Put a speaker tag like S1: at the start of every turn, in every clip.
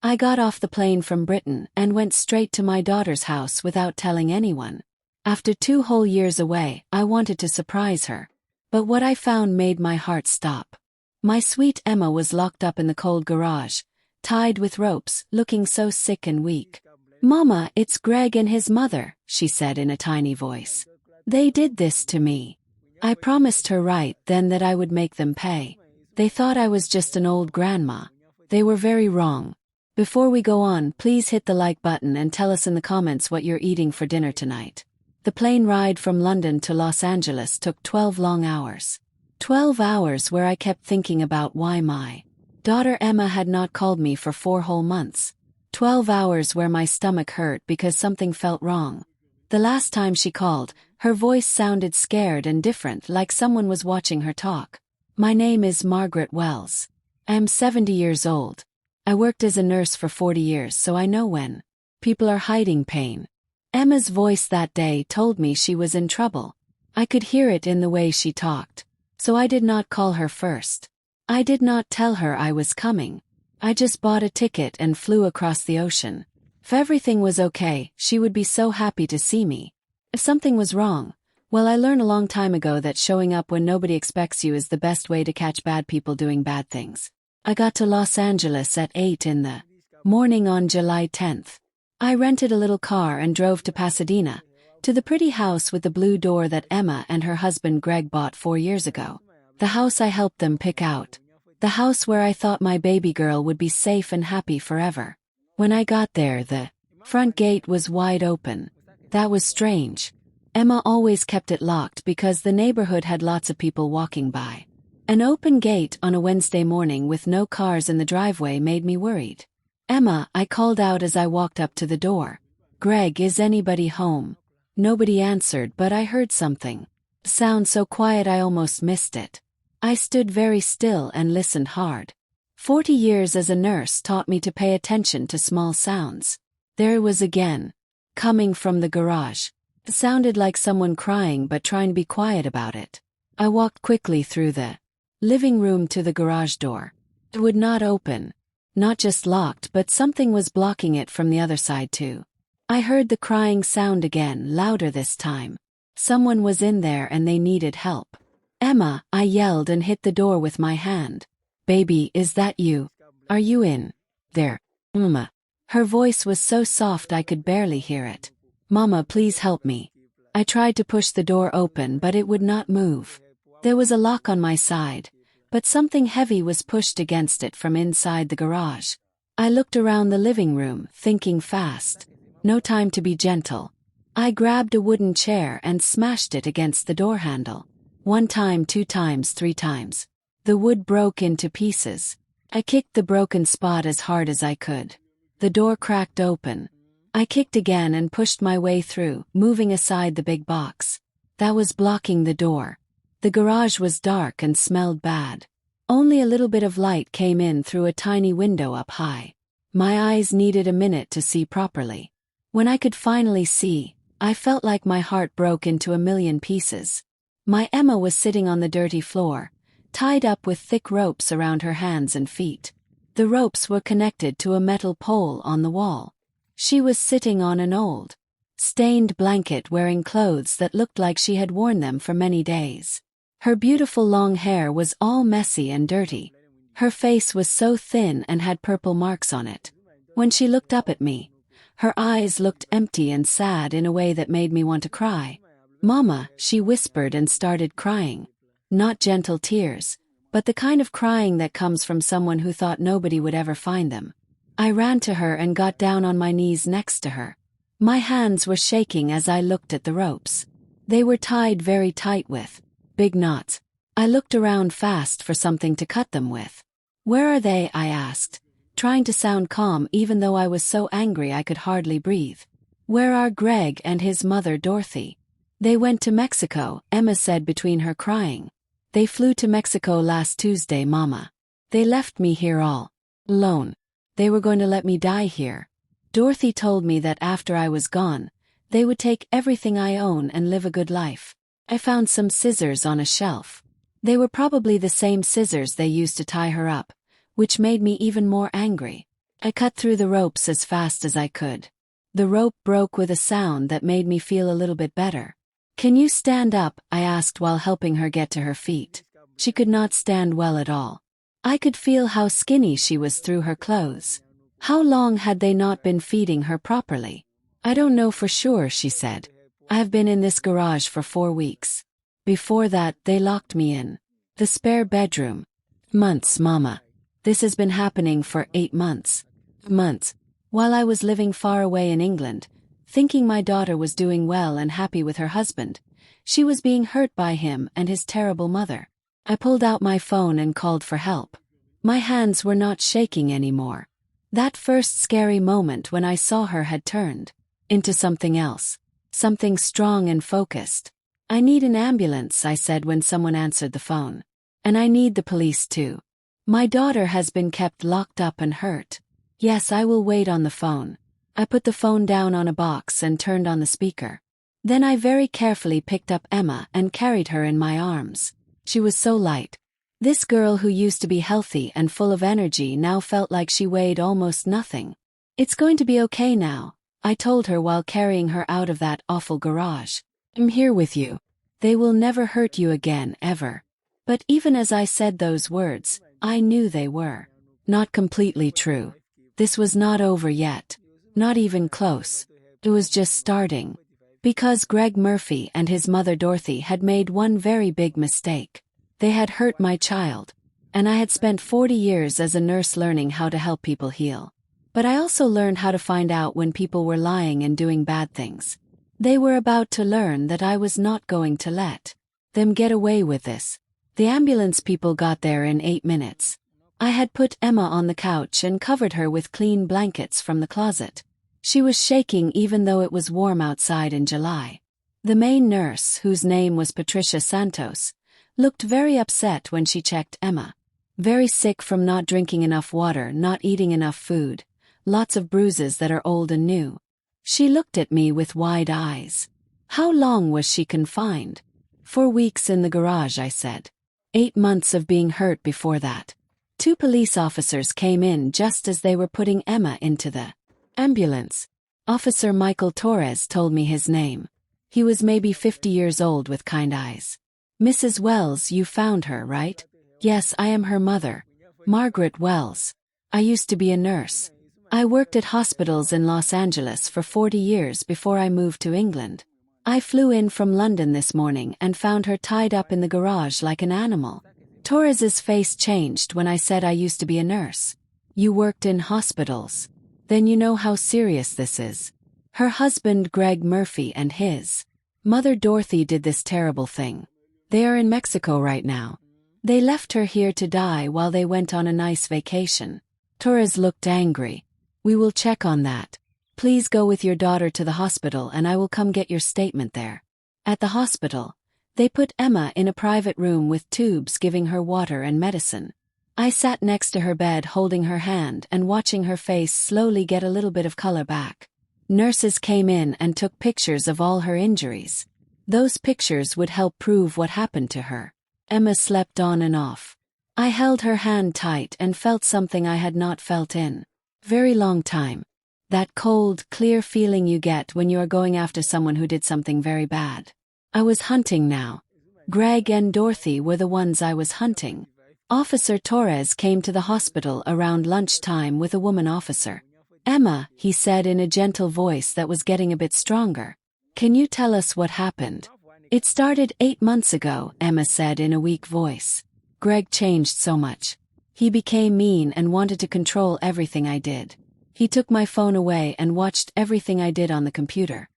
S1: I got off the plane from Britain and went straight to my daughter's house without telling anyone. After 2 whole years away, I wanted to surprise her. But what I found made my heart stop. My sweet Emma was locked up in the cold garage, tied with ropes, looking so sick and weak. "Mama, it's Greg and his mother," she said in a tiny voice. "They did this to me." I promised her right then that I would make them pay. They thought I was just an old grandma. They were very wrong. Before we go on, please hit the like button and tell us in the comments what you're eating for dinner tonight. The plane ride from London to Los Angeles took 12 long hours. 12 hours where I kept thinking about why my daughter Emma had not called me for 4 whole months. 12 hours where my stomach hurt because something felt wrong. The last time she called, her voice sounded scared and different, like someone was watching her talk. "My name is Margaret Wells. I am 70 years old. I worked as a nurse for 40 years, so I know when people are hiding pain." Emma's voice that day told me she was in trouble. I could hear it in the way she talked. So I did not call her first. I did not tell her I was coming. I just bought a ticket and flew across the ocean. If everything was okay, she would be so happy to see me. If something was wrong, well, I learned a long time ago that showing up when nobody expects you is the best way to catch bad people doing bad things. I got to Los Angeles at 8 in the morning on July 10th. I rented a little car and drove to Pasadena, to the pretty house with the blue door that Emma and her husband Greg bought 4 years ago. The house I helped them pick out. The house where I thought my baby girl would be safe and happy forever. When I got there, the front gate was wide open. That was strange. Emma always kept it locked because the neighborhood had lots of people walking by. An open gate on a Wednesday morning with no cars in the driveway made me worried. "Emma," I called out as I walked up to the door. "Greg, is anybody home?" Nobody answered, but I heard something. The sound so quiet I almost missed it. I stood very still and listened hard. 40 years as a nurse taught me to pay attention to small sounds. There it was again, coming from the garage. It sounded like someone crying but trying to be quiet about it. I walked quickly through the living room to the garage door. It would not open. Not just locked, but something was blocking it from the other side too. I heard the crying sound again, louder this time. Someone was in there and they needed help. "Emma," I yelled and hit the door with my hand. "Baby, is that you? Are you in there, Mama?" Her voice was so soft I could barely hear it. "Mama, please help me." I tried to push the door open, but it would not move. There was a lock on my side, but something heavy was pushed against it from inside the garage. I looked around the living room, thinking fast. No time to be gentle. I grabbed a wooden chair and smashed it against the door handle. 1 time, 2 times, 3 times. The wood broke into pieces. I kicked the broken spot as hard as I could. The door cracked open. I kicked again and pushed my way through, moving aside the big box that was blocking the door. The garage was dark and smelled bad. Only a little bit of light came in through a tiny window up high. My eyes needed a minute to see properly. When I could finally see, I felt like my heart broke into a million pieces. My Emma was sitting on the dirty floor, tied up with thick ropes around her hands and feet. The ropes were connected to a metal pole on the wall. She was sitting on an old, stained blanket wearing clothes that looked like she had worn them for many days. Her beautiful long hair was all messy and dirty. Her face was so thin and had purple marks on it. When she looked up at me, her eyes looked empty and sad in a way that made me want to cry. "Mama," she whispered and started crying. Not gentle tears, but the kind of crying that comes from someone who thought nobody would ever find them. I ran to her and got down on my knees next to her. My hands were shaking as I looked at the ropes. They were tied very tight with big knots. I looked around fast for something to cut them with. "Where are they?" I asked, trying to sound calm even though I was so angry I could hardly breathe. "Where are Greg and his mother Dorothy?" "They went to Mexico," Emma said between her crying. "They flew to Mexico last Tuesday, Mama. They left me here all alone. They were going to let me die here. Dorothy told me that after I was gone, they would take everything I own and live a good life." I found some scissors on a shelf. They were probably the same scissors they used to tie her up, which made me even more angry. I cut through the ropes as fast as I could. The rope broke with a sound that made me feel a little bit better. "Can you stand up?" I asked while helping her get to her feet. She could not stand well at all. I could feel how skinny she was through her clothes. How long had they not been feeding her properly? "I don't know for sure," she said. "I have been in this garage for 4 weeks. Before that, they locked me in the spare bedroom." "Months, Mama. This has been happening for 8 months. Months. While I was living far away in England, thinking my daughter was doing well and happy with her husband, she was being hurt by him and his terrible mother. I pulled out my phone and called for help. My hands were not shaking anymore. That first scary moment when I saw her had turned into something else, something strong and focused. "I need an ambulance," I said when someone answered the phone. "And I need the police too. My daughter has been kept locked up and hurt." "Yes, I will wait on the phone." I put the phone down on a box and turned on the speaker. Then I very carefully picked up Emma and carried her in my arms. She was so light. This girl who used to be healthy and full of energy now felt like she weighed almost nothing. "It's going to be okay now," I told her while carrying her out of that awful garage. "I'm here with you. They will never hurt you again, ever." But even as I said those words, I knew they were not completely true. This was not over yet. Not even close. It was just starting. Because Greg Murphy and his mother Dorothy had made one very big mistake. They had hurt my child. And I had spent 40 years as a nurse learning how to help people heal. But I also learned how to find out when people were lying and doing bad things. They were about to learn that I was not going to let them get away with this. The ambulance people got there in 8 minutes. I had put Emma on the couch and covered her with clean blankets from the closet. She was shaking even though it was warm outside in July. The main nurse, whose name was Patricia Santos, looked very upset when she checked Emma. Very sick from not drinking enough water, not eating enough food, lots of bruises that are old and new. She looked at me with wide eyes. How long was she confined? 4 weeks in the garage, I said. 8 months of being hurt before that. 2 police officers came in just as they were putting Emma into the ambulance. Officer Michael Torres told me his name. He was maybe 50 years old with kind eyes. "Mrs. Wells, you found her, right?" "Yes, I am her mother. Margaret Wells. I used to be a nurse. I worked at hospitals in Los Angeles for 40 years before I moved to England. I flew in from London this morning and found her tied up in the garage like an animal." Torres's face changed when I said I used to be a nurse. "You worked in hospitals. Then you know how serious this is." Her husband Greg Murphy and his mother Dorothy did this terrible thing. They are in Mexico right now. They left her here to die while they went on a nice vacation. Torres looked angry. "We will check on that. Please go with your daughter to the hospital and I will come get your statement there." At the hospital, they put Emma in a private room with tubes giving her water and medicine. I sat next to her bed holding her hand and watching her face slowly get a little bit of color back. Nurses came in and took pictures of all her injuries. Those pictures would help prove what happened to her. Emma slept on and off. I held her hand tight and felt something I had not felt in very long time. That cold, clear feeling you get when you are going after someone who did something very bad. I was hunting now. Greg and Dorothy were the ones I was hunting. Officer Torres came to the hospital around lunchtime with a woman officer. "Emma," he said in a gentle voice that was getting a bit stronger. "Can you tell us what happened?" "It started 8 months ago," Emma said in a weak voice. "Greg changed so much. He became mean and wanted to control everything I did. He took my phone away and watched everything I did on the computer.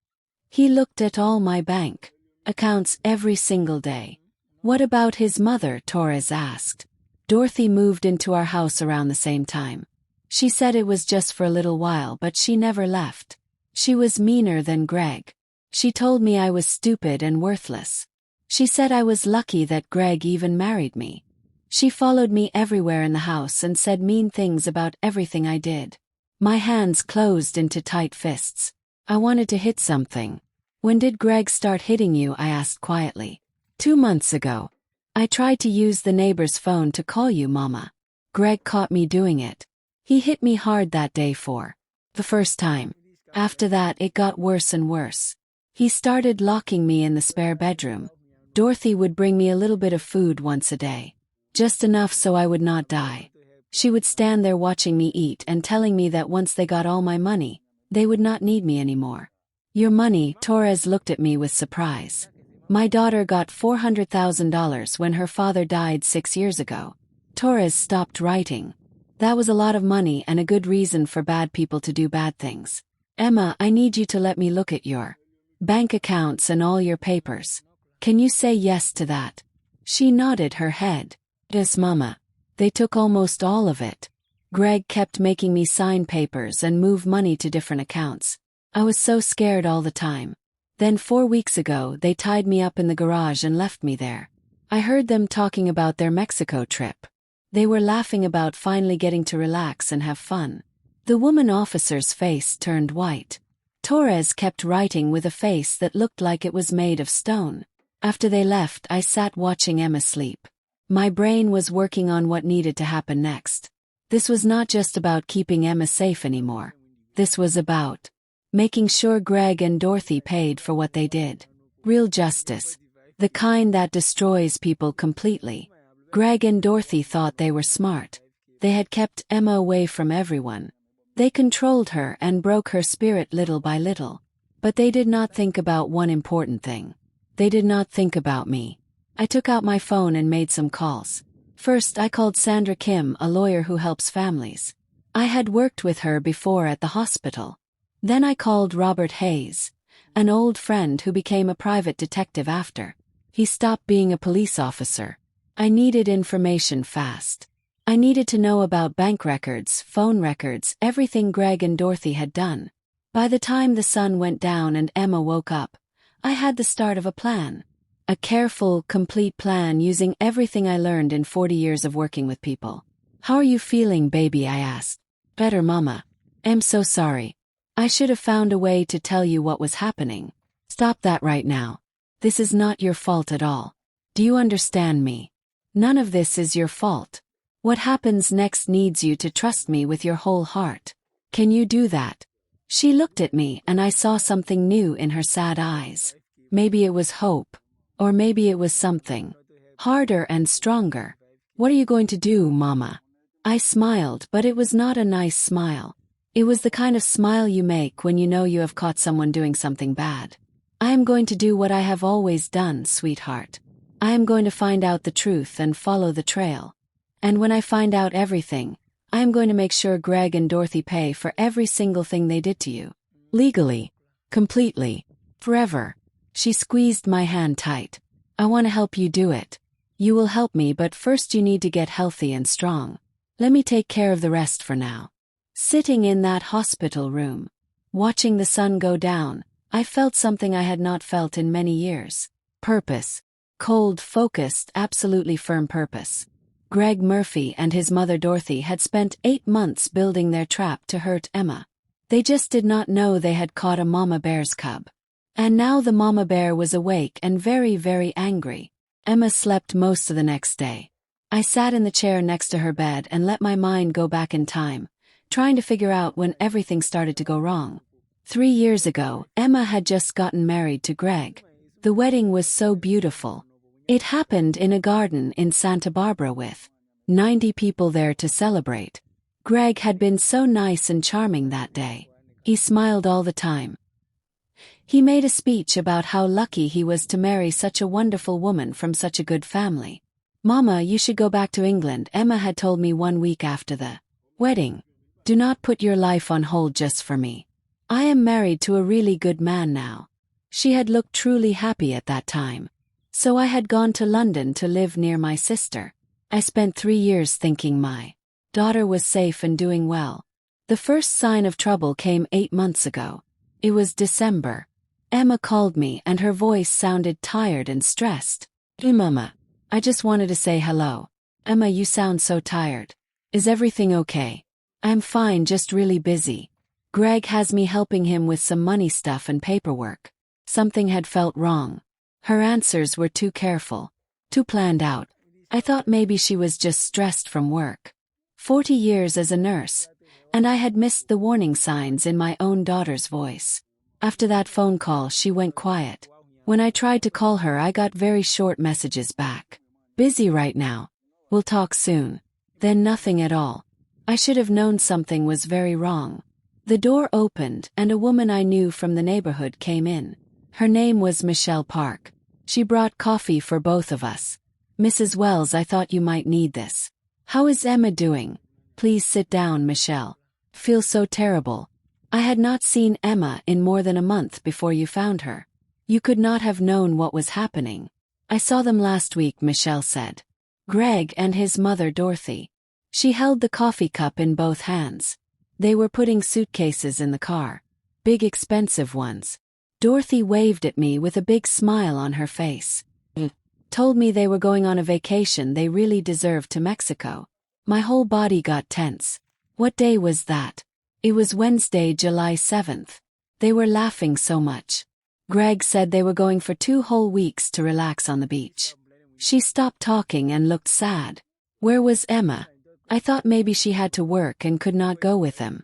S1: He looked at all my bank accounts every single day." "What about his mother?" Torres asked. "Dorothy moved into our house around the same time. She said it was just for a little while but she never left. She was meaner than Greg. She told me I was stupid and worthless. She said I was lucky that Greg even married me. She followed me everywhere in the house and said mean things about everything I did." My hands closed into tight fists. I wanted to hit something. "When did Greg start hitting you?" I asked quietly. 2 months ago. I tried to use the neighbor's phone to call you, Mama. Greg caught me doing it. He hit me hard that day for the first time. After that, it got worse and worse. He started locking me in the spare bedroom. Dorothy would bring me a little bit of food once a day. Just enough so I would not die. She would stand there watching me eat and telling me that once they got all my money, they would not need me anymore. Your money? Torres looked at me with surprise. My daughter got $400,000 when her father died 6 years ago. Torres stopped writing. That was a lot of money and a good reason for bad people to do bad things. Emma, I need you to let me look at your bank accounts and all your papers. Can you say yes to that? She nodded her head. Yes, Mama. They took almost all of it. Greg kept making me sign papers and move money to different accounts. I was so scared all the time. Then 4 weeks ago, they tied me up in the garage and left me there. I heard them talking about their Mexico trip. They were laughing about finally getting to relax and have fun. The woman officer's face turned white. Torres kept writing with a face that looked like it was made of stone. After they left, I sat watching Emma sleep. My brain was working on what needed to happen next. This was not just about keeping Emma safe anymore. This was about making sure Greg and Dorothy paid for what they did. Real justice. The kind that destroys people completely. Greg and Dorothy thought they were smart. They had kept Emma away from everyone. They controlled her and broke her spirit little by little. But they did not think about one important thing. They did not think about me. I took out my phone and made some calls. First, I called Sandra Kim, a lawyer who helps families. I had worked with her before at the hospital. Then I called Robert Hayes, an old friend who became a private detective after he stopped being a police officer. I needed information fast. I needed to know about bank records, phone records, everything Greg and Dorothy had done. By the time the sun went down and Emma woke up, I had the start of a plan. A careful, complete plan using everything I learned in 40 years of working with people. How are you feeling, baby? I asked. Better, Mama. I'm so sorry. I should have found a way to tell you what was happening. Stop that right now. This is not your fault at all. Do you understand me? None of this is your fault. What happens next needs you to trust me with your whole heart. Can you do that? She looked at me and I saw something new in her sad eyes. Maybe it was hope. Or maybe it was something harder and stronger. What are you going to do, Mama? I smiled, but it was not a nice smile. It was the kind of smile you make when you know you have caught someone doing something bad. I am going to do what I have always done, sweetheart. I am going to find out the truth and follow the trail. And when I find out everything, I am going to make sure Greg and Dorothy pay for every single thing they did to you. Legally. Completely. Forever. She squeezed my hand tight. I want to help you do it. You will help me, but first you need to get healthy and strong. Let me take care of the rest for now. Sitting in that hospital room, watching the sun go down, I felt something I had not felt in many years. Purpose. Cold, focused, absolutely firm purpose. Greg Murphy and his mother Dorothy had spent 8 months building their trap to hurt Emma. They just did not know they had caught a mama bear's cub. And now the mama bear was awake and very, very angry. Emma slept most of the next day. I sat in the chair next to her bed and let my mind go back in time, trying to figure out when everything started to go wrong. 3 years ago, Emma had just gotten married to Greg. The wedding was so beautiful. It happened in a garden in Santa Barbara with 90 people there to celebrate. Greg had been so nice and charming that day. He smiled all the time. He made a speech about how lucky he was to marry such a wonderful woman from such a good family. Mama, you should go back to England, Emma had told me 1 week after the wedding. Do not put your life on hold just for me. I am married to a really good man now. She had looked truly happy at that time. So I had gone to London to live near my sister. I spent 3 years thinking my daughter was safe and doing well. The first sign of trouble came 8 months ago. It was December. Emma called me and her voice sounded tired and stressed. Hey, Mama. I just wanted to say hello. Emma, you sound so tired. Is everything okay? I'm fine, just really busy. Greg has me helping him with some money stuff and paperwork. Something had felt wrong. Her answers were too careful, too planned out. I thought maybe she was just stressed from work. 40 years as a nurse, And I had missed the warning signs in my own daughter's voice. After that phone call, she went quiet. When I tried to call her, I got very short messages back. Busy right now. We'll talk soon. Then nothing at all. I should have known something was very wrong. The door opened and a woman I knew from the neighborhood came in. Her name was Michelle Park. She brought coffee for both of us. "Mrs. Wells, I thought you might need this. How is Emma doing? Please sit down, Michelle. Feel so terrible. I had not seen Emma in more than a month before you found her. You could not have known what was happening." "I saw them last week," Michelle said. "Greg and his mother Dorothy." She held the coffee cup in both hands. They were putting suitcases in the car. Big expensive ones. Dorothy waved at me with a big smile on her face. Told me they were going on a vacation they really deserved to Mexico. My whole body got tense. What day was that? It was Wednesday, July 7th. They were laughing so much. Greg said they were going for 2 whole weeks to relax on the beach. She stopped talking and looked sad. Where was Emma? I thought maybe she had to work and could not go with them.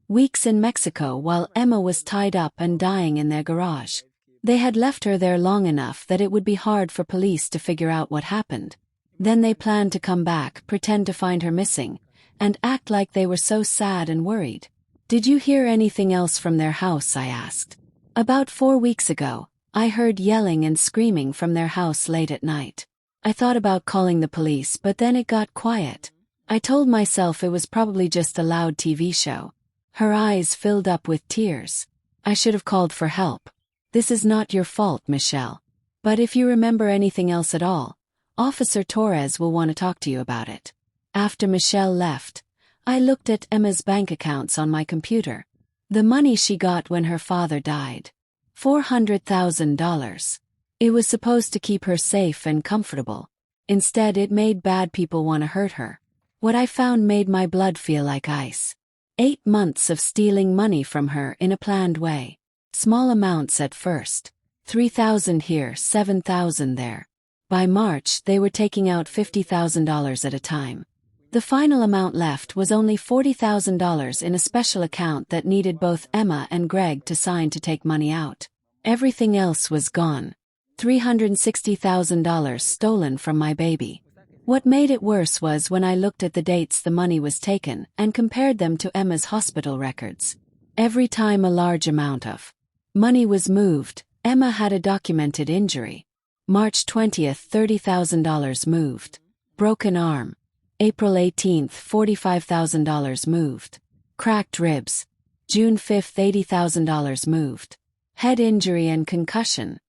S1: Weeks in Mexico while Emma was tied up and dying in their garage. They had left her there long enough that it would be hard for police to figure out what happened. Then they planned to come back, pretend to find her missing, and act like they were so sad and worried. "Did you hear anything else from their house?" I asked. "About 4 weeks ago, I heard yelling and screaming from their house late at night. I thought about calling the police, but then it got quiet. I told myself it was probably just a loud TV show." Her eyes filled up with tears. "I should have called for help. This is not your fault, Michelle. But if you remember anything else at all, Officer Torres will want to talk to you about it." After Michelle left, I looked at Emma's bank accounts on my computer. The money she got when her father died. $400,000. It was supposed to keep her safe and comfortable. Instead, it made bad people want to hurt her. What I found made my blood feel like ice. 8 months of stealing money from her in a planned way. Small amounts at first. 3,000 here, 7,000 there. By March, they were taking out $50,000 at a time. The final amount left was only $40,000 in a special account that needed both Emma and Greg to sign to take money out. Everything else was gone. $360,000 stolen from my baby. What made it worse was when I looked at the dates the money was taken and compared them to Emma's hospital records. Every time a large amount of money was moved, Emma had a documented injury. March 20th, $30,000 moved. Broken arm. April 18th, $45,000 moved. Cracked ribs. June 5th, $80,000 moved. Head injury and concussion.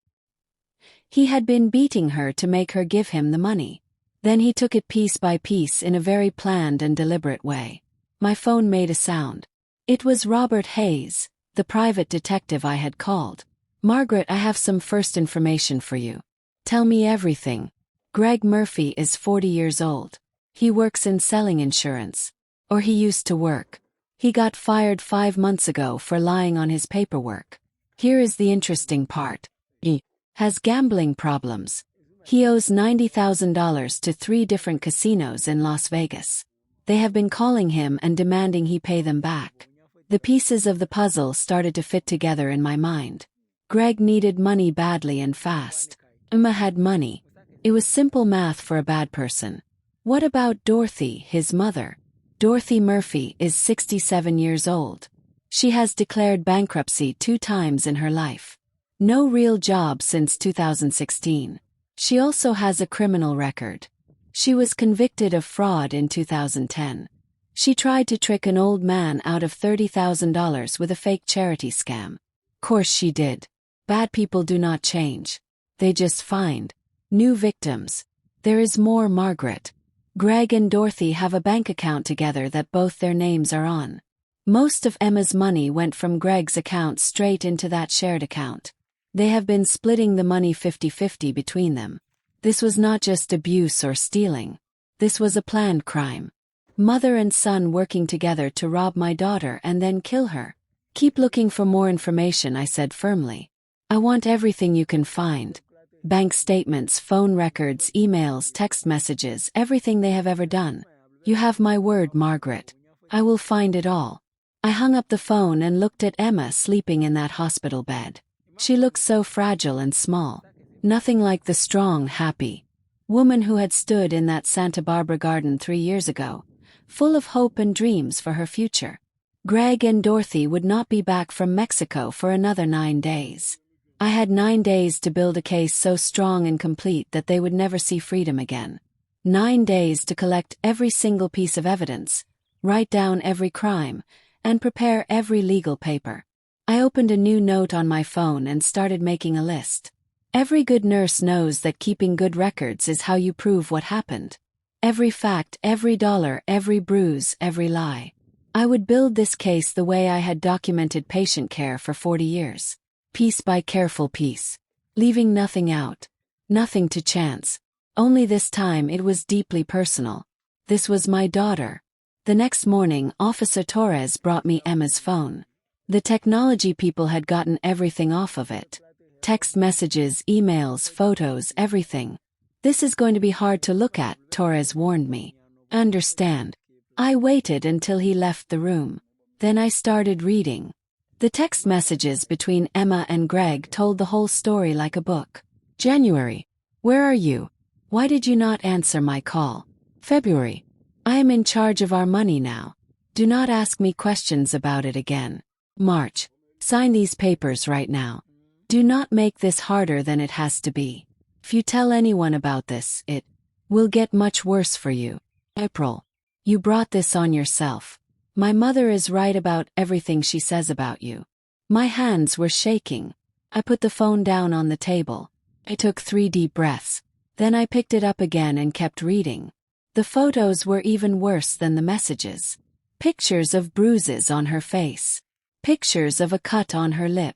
S1: He had been beating her to make her give him the money. Then he took it piece by piece in a very planned and deliberate way. My phone made a sound. It was Robert Hayes, the private detective I had called. "Margaret, I have some first information for you. Tell me everything. Greg Murphy is 40 years old. He works in selling insurance. Or he used to work. He got fired 5 months ago for lying on his paperwork. Here is the interesting part. He has gambling problems. He owes $90,000 to 3 different casinos in Las Vegas. They have been calling him and demanding he pay them back." The pieces of the puzzle started to fit together in my mind. Greg needed money badly and fast. Emma had money. It was simple math for a bad person. What about Dorothy, his mother? Dorothy Murphy is 67 years old. She has declared bankruptcy 2 times in her life. No real job since 2016. She also has a criminal record. She was convicted of fraud in 2010. She tried to trick an old man out of $30,000 with a fake charity scam. Course she did. Bad people do not change. They just find new victims. There is more, Margaret. Greg and Dorothy have a bank account together that both their names are on. Most of Emma's money went from Greg's account straight into that shared account. They have been splitting the money 50-50 between them. This was not just abuse or stealing. This was a planned crime. Mother and son working together to rob my daughter and then kill her. Keep looking for more information, I said firmly. I want everything you can find. Bank statements, phone records, emails, text messages, everything they have ever done. You have my word, Margaret. I will find it all. I hung up the phone and looked at Emma sleeping in that hospital bed. She looked so fragile and small. Nothing like the strong, happy woman who had stood in that Santa Barbara garden 3 years ago, full of hope and dreams for her future. Greg and Dorothy would not be back from Mexico for another 9 days. I had 9 days to build a case so strong and complete that they would never see freedom again. 9 days to collect every single piece of evidence, write down every crime, and prepare every legal paper. I opened a new note on my phone and started making a list. Every good nurse knows that keeping good records is how you prove what happened. Every fact, every dollar, every bruise, every lie. I would build this case the way I had documented patient care for 40 years. Piece by careful piece. Leaving nothing out. Nothing to chance. Only this time it was deeply personal. This was my daughter. The next morning, Officer Torres brought me Emma's phone. The technology people had gotten everything off of it. Text messages, emails, photos, everything. This is going to be hard to look at, Torres warned me. Understand. I waited until he left the room. Then I started reading. The text messages between Emma and Greg told the whole story like a book. January. Where are you? Why did you not answer my call? February. I am in charge of our money now. Do not ask me questions about it again. March. Sign these papers right now. Do not make this harder than it has to be. If you tell anyone about this, it will get much worse for you. April. You brought this on yourself. My mother is right about everything she says about you. My hands were shaking. I put the phone down on the table. I took 3 deep breaths. Then I picked it up again and kept reading. The photos were even worse than the messages. Pictures of bruises on her face. Pictures of a cut on her lip.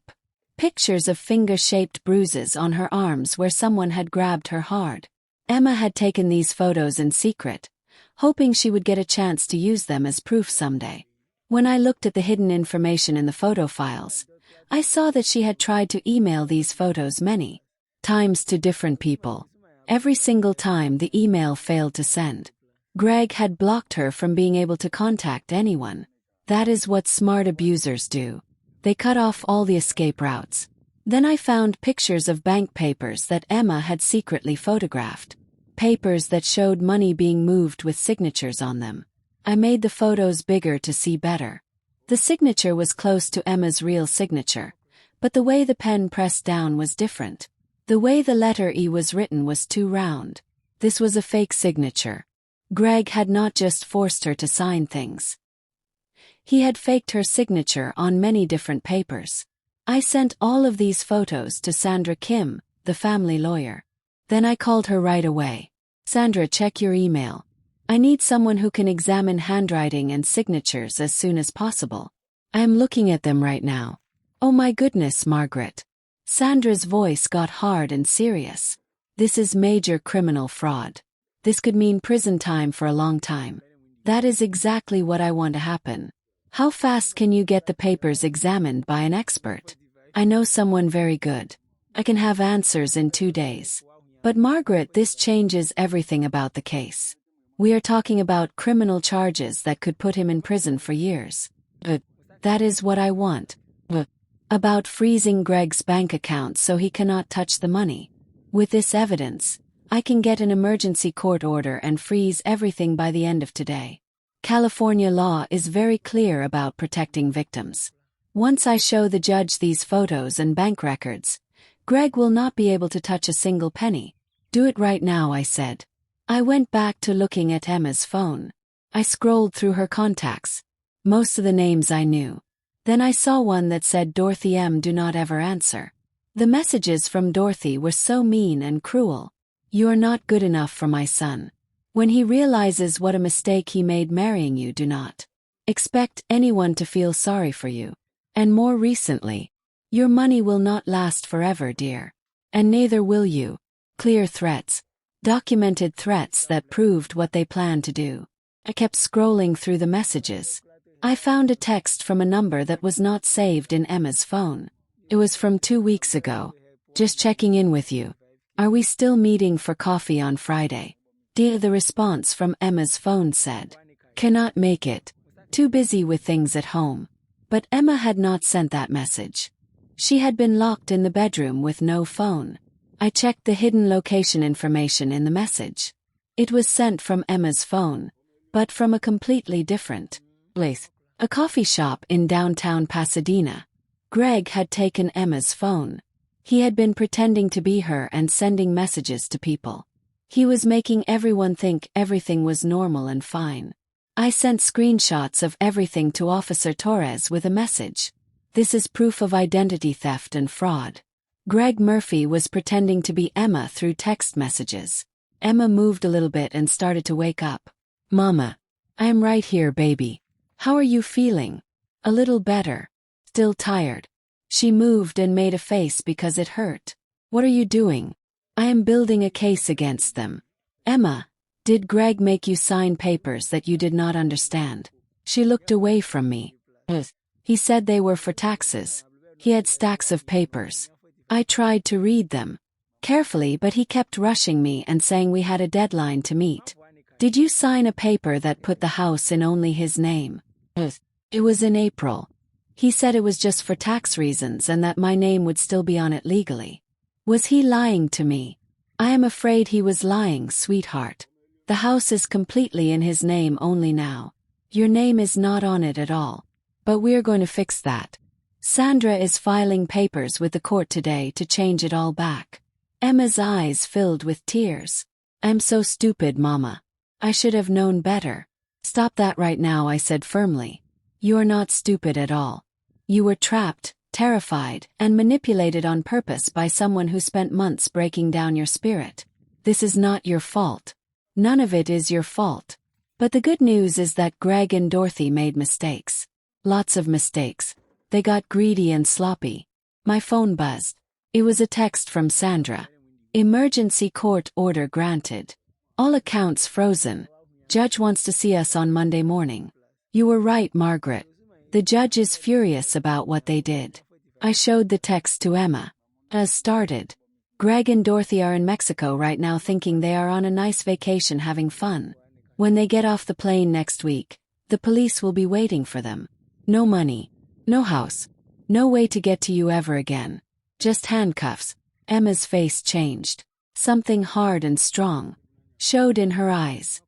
S1: Pictures of finger-shaped bruises on her arms where someone had grabbed her hard. Emma had taken these photos in secret, hoping she would get a chance to use them as proof someday. When I looked at the hidden information in the photo files, I saw that she had tried to email these photos many times to different people. Every single time the email failed to send. Greg had blocked her from being able to contact anyone. That is what smart abusers do. They cut off all the escape routes. Then I found pictures of bank papers that Emma had secretly photographed. Papers that showed money being moved with signatures on them. I made the photos bigger to see better. The signature was close to Emma's real signature, but the way the pen pressed down was different. The way the letter E was written was too round. This was a fake signature. Greg had not just forced her to sign things. He had faked her signature on many different papers. I sent all of these photos to Sandra Kim, the family lawyer. Then I called her right away. Sandra, check your email. I need someone who can examine handwriting and signatures as soon as possible. I am looking at them right now. Oh my goodness, Margaret. Sandra's voice got hard and serious. This is major criminal fraud. This could mean prison time for a long time. That is exactly what I want to happen. How fast can you get the papers examined by an expert? I know someone very good. I can have answers in 2 days. But Margaret, this changes everything about the case. We are talking about criminal charges that could put him in prison for years. That is what I want. About freezing Greg's bank account so he cannot touch the money. With this evidence, I can get an emergency court order and freeze everything by the end of today. California law is very clear about protecting victims. Once I show the judge these photos and bank records, Greg will not be able to touch a single penny. Do it right now, I said. I went back to looking at Emma's phone. I scrolled through her contacts. Most of the names I knew. Then I saw one that said Dorothy M. Do not ever answer. The messages from Dorothy were so mean and cruel. You are not good enough for my son. When he realizes what a mistake he made marrying you, do not expect anyone to feel sorry for you. And more recently, your money will not last forever, dear. And neither will you. Clear threats. Documented threats that proved what they planned to do. I kept scrolling through the messages. I found a text from a number that was not saved in Emma's phone. It was from 2 weeks ago. Just checking in with you. Are we still meeting for coffee on Friday? Dear, the response from Emma's phone said, cannot make it. too busy with things at home. But Emma had not sent that message. She had been locked in the bedroom with no phone. I checked the hidden location information in the message. It was sent from Emma's phone, but from a completely different place. A coffee shop in downtown Pasadena. Greg had taken Emma's phone. He had been pretending to be her and sending messages to people. He was making everyone think everything was normal and fine. I sent screenshots of everything to Officer Torres with a message. This is proof of identity theft and fraud. Greg Murphy was pretending to be Emma through text messages. Emma moved a little bit and started to wake up. Mama. I am right here, baby. How are you feeling? A little better. Still tired. She moved and made a face because it hurt. What are you doing? I am building a case against them. Emma, did Greg make you sign papers that you did not understand? She looked away from me. He said they were for taxes. He had stacks of papers. I tried to read them carefully, but he kept rushing me and saying we had a deadline to meet. Did you sign a paper that put the house in only his name? It was in April. He said it was just for tax reasons and that my name would still be on it legally. Was he lying to me? I am afraid he was lying, sweetheart. The house is completely in his name only now. Your name is not on it at all. But we're going to fix that. Sandra is filing papers with the court today to change it all back. Emma's eyes filled with tears. I'm so stupid, Mama. I should have known better. Stop that right now, I said firmly. You're not stupid at all. You were trapped, terrified, and manipulated on purpose by someone who spent months breaking down your spirit. This is not your fault. None of it is your fault. But the good news is that Greg and Dorothy made mistakes. Lots of mistakes. They got greedy and sloppy. My phone buzzed. It was a text from Sandra. Emergency court order granted. All accounts frozen. Judge wants to see us on Monday morning. You were right, Margaret. The judge is furious about what they did. I showed the text to Emma. As started. Greg and Dorothy are in Mexico right now thinking they are on a nice vacation having fun. When they get off the plane next week, the police will be waiting for them. No money. No house. No way to get to you ever again. Just handcuffs. Emma's face changed. Something hard and strong showed in her eyes.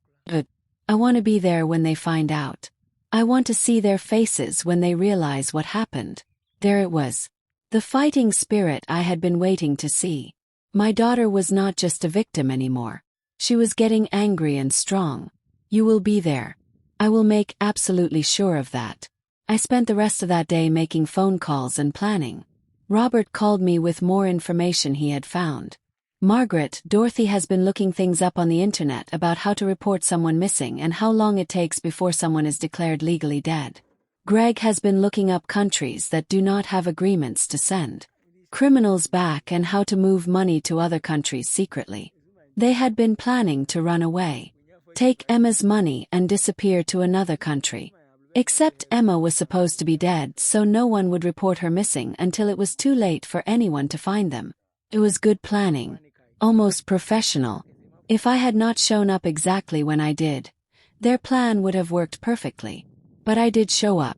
S1: I want to be there when they find out. I want to see their faces when they realize what happened. There it was. The fighting spirit I had been waiting to see. My daughter was not just a victim anymore. She was getting angry and strong. You will be there. I will make absolutely sure of that. I spent the rest of that day making phone calls and planning. Robert called me with more information he had found. Margaret, Dorothy has been looking things up on the internet about how to report someone missing and how long it takes before someone is declared legally dead. Greg has been looking up countries that do not have agreements to send criminals back and how to move money to other countries secretly. They had been planning to run away, take Emma's money and disappear to another country. Except Emma was supposed to be dead, so no one would report her missing until it was too late for anyone to find them. It was good planning. Almost professional. If I had not shown up exactly when I did, their plan would have worked perfectly. But I did show up.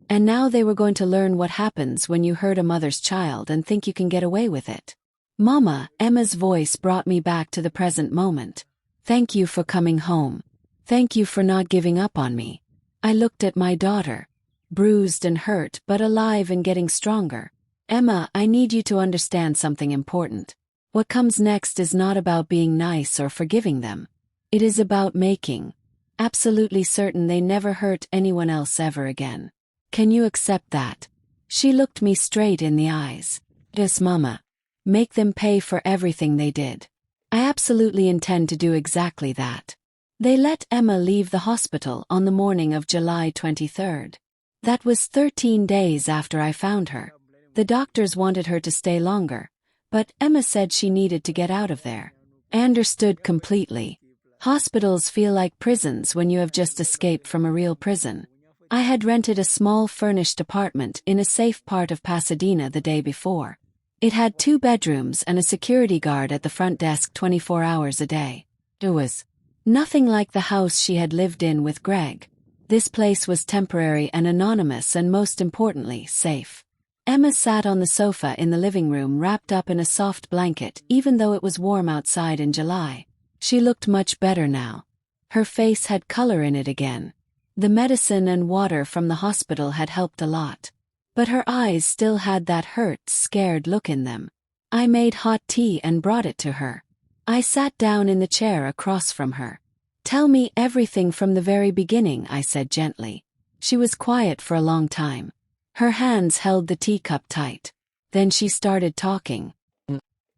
S1: And now they were going to learn what happens when you hurt a mother's child and think you can get away with it. Mama, Emma's voice brought me back to the present moment. Thank you for coming home. Thank you for not giving up on me. I looked at my daughter. Bruised and hurt, but alive and getting stronger. Emma, I need you to understand something important. What comes next is not about being nice or forgiving them. It is about making absolutely certain they never hurt anyone else ever again. Can you accept that? She looked me straight in the eyes. Yes, Mama. Make them pay for everything they did. I absolutely intend to do exactly that. They let Emma leave the hospital on the morning of July 23rd. That was 13 days after I found her. The doctors wanted her to stay longer, but Emma said she needed to get out of there. I understood completely. Hospitals feel like prisons when you have just escaped from a real prison. I had rented a small furnished apartment in a safe part of Pasadena the day before. It had 2 bedrooms and a security guard at the front desk 24 hours a day. It was nothing like the house she had lived in with Greg. This place was temporary and anonymous and most importantly, safe. Emma sat on the sofa in the living room wrapped up in a soft blanket even though it was warm outside in July. She looked much better now. Her face had color in it again. The medicine and water from the hospital had helped a lot. But her eyes still had that hurt, scared look in them. I made hot tea and brought it to her. I sat down in the chair across from her. "Tell me everything from the very beginning," I said gently. She was quiet for a long time. Her hands held the teacup tight. Then she started talking.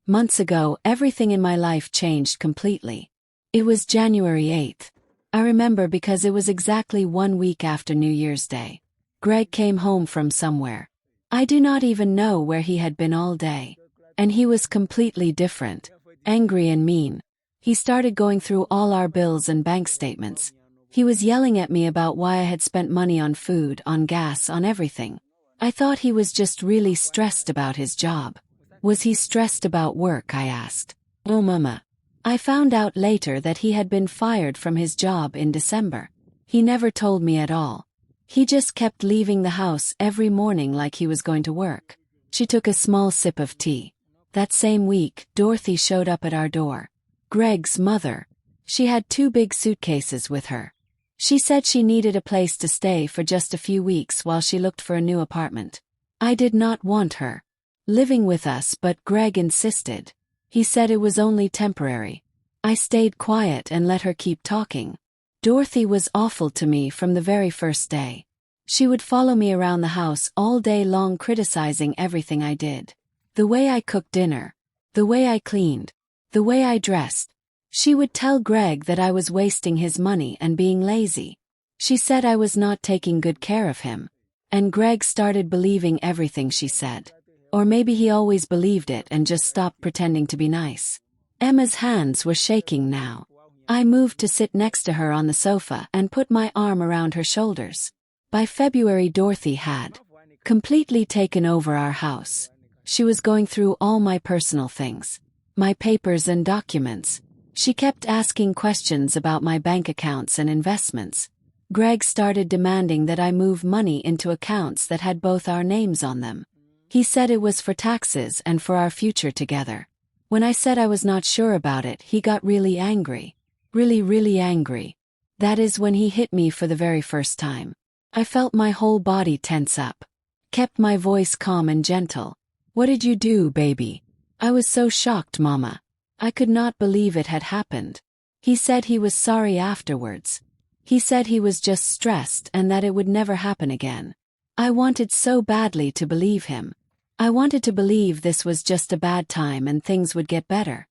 S1: "Months ago, everything in my life changed completely. It was January 8th. I remember because it was exactly 1 week after New Year's Day. Greg came home from somewhere. I do not even know where he had been all day. And he was completely different, angry and mean. He started going through all our bills and bank statements. He was yelling at me about why I had spent money on food, on gas, on everything. I thought he was just really stressed about his job. Was he stressed about work, I asked. "Oh, Mama." I found out later that he had been fired from his job in December. He never told me at all. He just kept leaving the house every morning like he was going to work. She took a small sip of tea. That same week, Dorothy showed up at our door. Greg's mother. She had 2 big suitcases with her. She said she needed a place to stay for just a few weeks while she looked for a new apartment. I did not want her living with us, but Greg insisted. He said it was only temporary. I stayed quiet and let her keep talking. Dorothy was awful to me from the very first day. She would follow me around the house all day long criticizing everything I did. The way I cooked dinner. The way I cleaned. The way I dressed. She would tell Greg that I was wasting his money and being lazy. She said I was not taking good care of him. And Greg started believing everything she said. Or maybe he always believed it and just stopped pretending to be nice. Emma's hands were shaking now. I moved to sit next to her on the sofa and put my arm around her shoulders. By February, Dorothy had completely taken over our house. She was going through all my personal things. My papers and documents. She kept asking questions about my bank accounts and investments. Greg started demanding that I move money into accounts that had both our names on them. He said it was for taxes and for our future together. When I said I was not sure about it, he got really angry. Really angry. That is when he hit me for the very first time. I felt my whole body tense up. Kept my voice calm and gentle. "What did you do, baby?" I was so shocked, Mama. I could not believe it had happened. He said he was sorry afterwards. He said he was just stressed and that it would never happen again. I wanted so badly to believe him. I wanted to believe this was just a bad time and things would get better.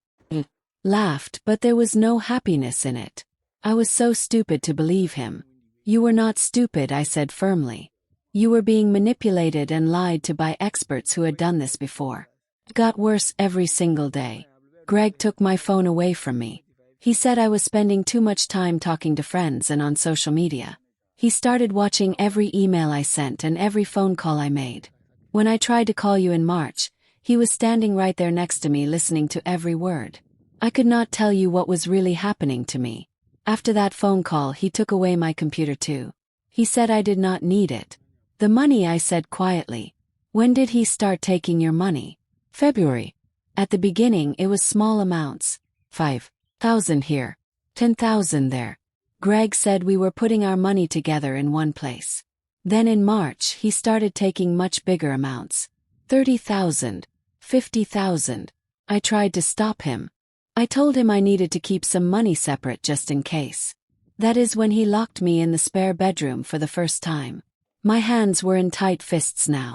S1: Laughed, but there was no happiness in it. I was so stupid to believe him. "You were not stupid," I said firmly. "You were being manipulated and lied to by experts who had done this before." It got worse every single day. Greg took my phone away from me. He said I was spending too much time talking to friends and on social media. He started watching every email I sent and every phone call I made. When I tried to call you in March, he was standing right there next to me listening to every word. I could not tell you what was really happening to me. After that phone call, he took away my computer too. He said I did not need it. "The money," I said quietly. "When did he start taking your money?" "February. At the beginning it was small amounts. 5,000 here. 10,000 there." Greg said we were putting our money together in one place. Then in March he started taking much bigger amounts. 30,000. 50,000. I tried to stop him. I told him I needed to keep some money separate just in case. That is when he locked me in the spare bedroom for the first time. My hands were in tight fists now.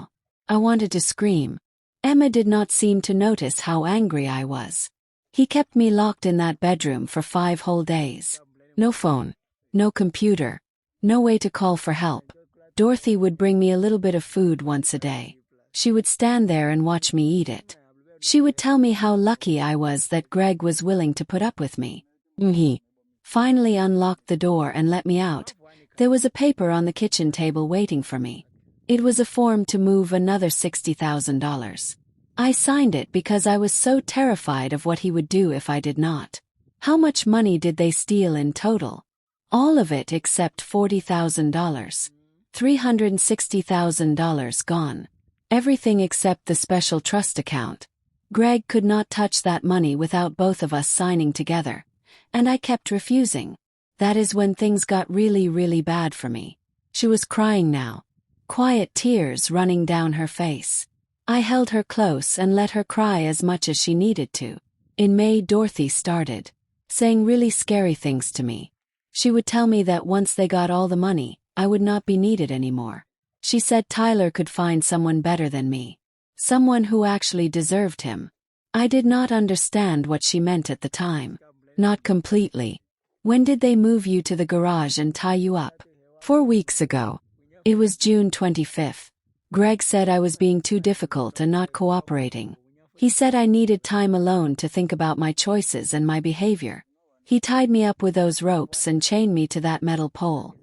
S1: I wanted to scream. Emma did not seem to notice how angry I was. He kept me locked in that bedroom for 5 whole days. No phone. No computer. No way to call for help. Dorothy would bring me a little bit of food once a day. She would stand there and watch me eat it. She would tell me how lucky I was that Greg was willing to put up with me. He finally unlocked the door and let me out. There was a paper on the kitchen table waiting for me. It was a form to move another $60,000. I signed it because I was so terrified of what he would do if I did not. How much money did they steal in total? All of it except $40,000. $360,000 gone. Everything except the special trust account. Greg could not touch that money without both of us signing together. And I kept refusing. That is when things got really, really bad for me. She was crying now. Quiet tears running down her face. I held her close and let her cry as much as she needed to. In May, Dorothy started saying really scary things to me. She would tell me that once they got all the money, I would not be needed anymore. She said Tyler could find someone better than me. Someone who actually deserved him. I did not understand what she meant at the time. Not completely. When did they move you to the garage and tie you up? 4 weeks ago. It was June 25th. Greg said I was being too difficult and not cooperating. He said I needed time alone to think about my choices and my behavior. He tied me up with those ropes and chained me to that metal pole.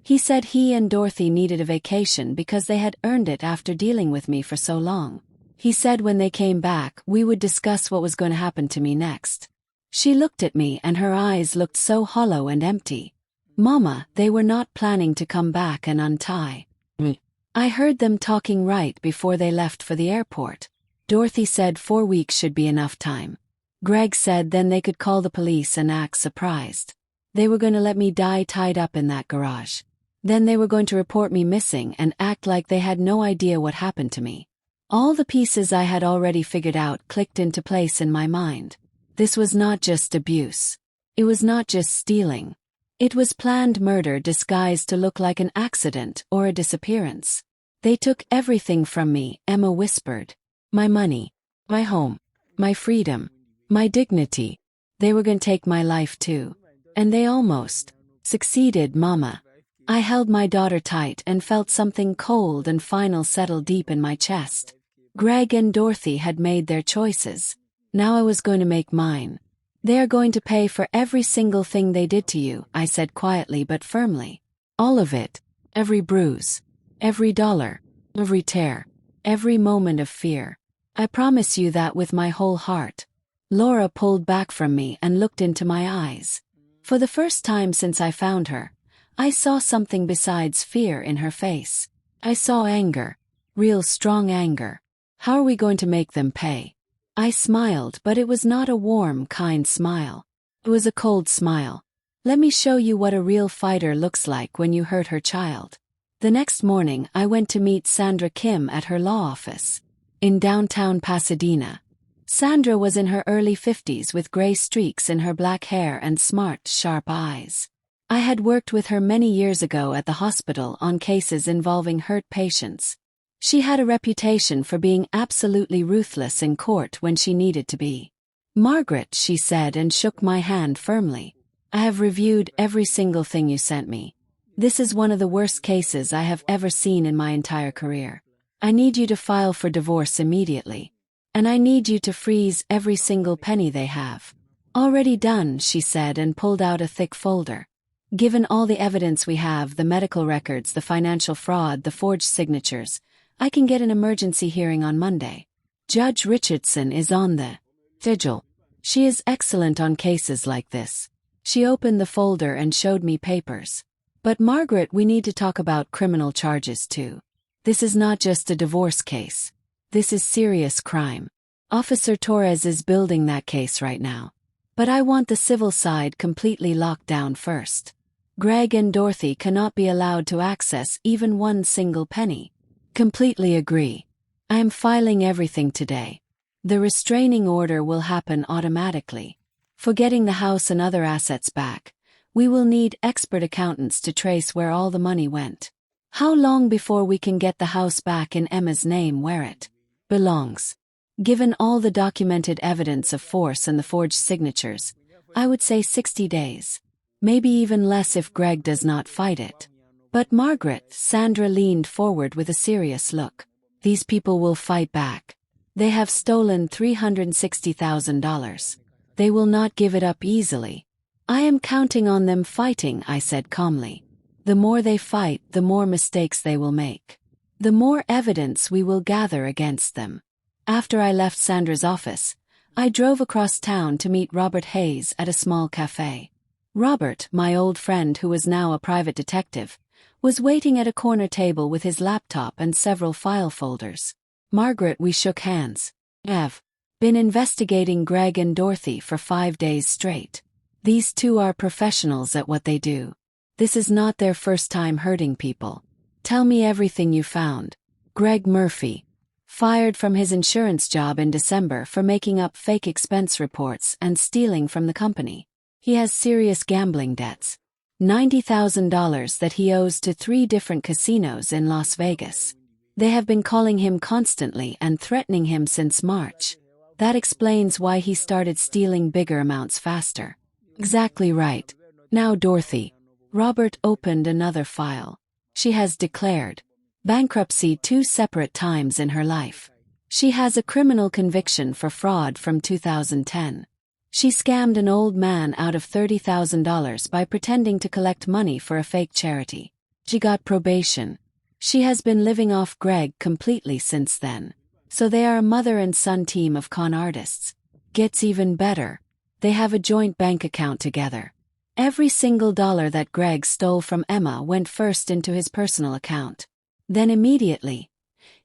S1: He said he and Dorothy needed a vacation because they had earned it after dealing with me for so long. He said when they came back, we would discuss what was going to happen to me next. She looked at me and her eyes looked so hollow and empty. Mama, they were not planning to come back and untie me. I heard them talking right before they left for the airport. Dorothy said 4 weeks should be enough time. Greg said then they could call the police and act surprised. They were going to let me die tied up in that garage. Then they were going to report me missing and act like they had no idea what happened to me. All the pieces I had already figured out clicked into place in my mind. This was not just abuse. It was not just stealing. It was planned murder disguised to look like an accident or a disappearance. They took everything from me, Emma whispered. My money, my home, my freedom, my dignity. They were going to take my life too. And they almost succeeded, Mama. I held my daughter tight and felt something cold and final settle deep in my chest. Greg and Dorothy had made their choices. Now I was going to make mine. They are going to pay for every single thing they did to you, I said quietly but firmly. All of it. Every bruise. Every dollar. Every tear. Every moment of fear. I promise you that with my whole heart. Laura pulled back from me and looked into my eyes. For the first time since I found her, I saw something besides fear in her face. I saw anger. Real strong anger. How are we going to make them pay? I smiled, but it was not a warm, kind smile. It was a cold smile. Let me show you what a real fighter looks like when you hurt her child. The next morning, I went to meet Sandra Kim at her law office in downtown Pasadena. Sandra was in her early 50s with gray streaks in her black hair and smart, sharp eyes. I had worked with her many years ago at the hospital on cases involving hurt patients. She had a reputation for being absolutely ruthless in court when she needed to be. Margaret, she said and shook my hand firmly. I have reviewed every single thing you sent me. This is one of the worst cases I have ever seen in my entire career. I need you to file for divorce immediately. And I need you to freeze every single penny they have. Already done, she said and pulled out a thick folder. Given all the evidence we have, the medical records, the financial fraud, the forged signatures, I can get an emergency hearing on Monday. Judge Richardson is on the vigil. She is excellent on cases like this. She opened the folder and showed me papers. But Margaret, we need to talk about criminal charges too. This is not just a divorce case. This is serious crime. Officer Torres is building that case right now. But I want the civil side completely locked down first. Greg and Dorothy cannot be allowed to access even one single penny. Completely agree. I am filing everything today. The restraining order will happen automatically. For getting the house and other assets back, we will need expert accountants to trace where all the money went. How long before we can get the house back in Emma's name where it belongs? Given all the documented evidence of force and the forged signatures, I would say 60 days. Maybe even less if Greg does not fight it. But Margaret, Sandra leaned forward with a serious look. These people will fight back. They have stolen $360,000. They will not give it up easily. I am counting on them fighting, I said calmly. The more they fight, the more mistakes they will make. The more evidence we will gather against them. After I left Sandra's office, I drove across town to meet Robert Hayes at a small cafe. Robert, my old friend who was now a private detective, was waiting at a corner table with his laptop and several file folders. Margaret, we shook hands. I've been investigating Greg and Dorothy for 5 days straight. These two are professionals at what they do. This is not their first time hurting people. Tell me everything you found. Greg Murphy, fired from his insurance job in December for making up fake expense reports and stealing from the company. He has serious gambling debts. $90,000 that he owes to 3 different casinos in Las Vegas. They have been calling him constantly and threatening him since March. That explains why he started stealing bigger amounts faster. Exactly right. Now Dorothy. Robert opened another file. She has declared bankruptcy 2 separate times in her life. She has a criminal conviction for fraud from 2010. She scammed an old man out of $30,000 by pretending to collect money for a fake charity. She got probation. She has been living off Greg completely since then. So they are a mother and son team of con artists. Gets even better. They have a joint bank account together. Every single dollar that Greg stole from Emma went first into his personal account. Then immediately,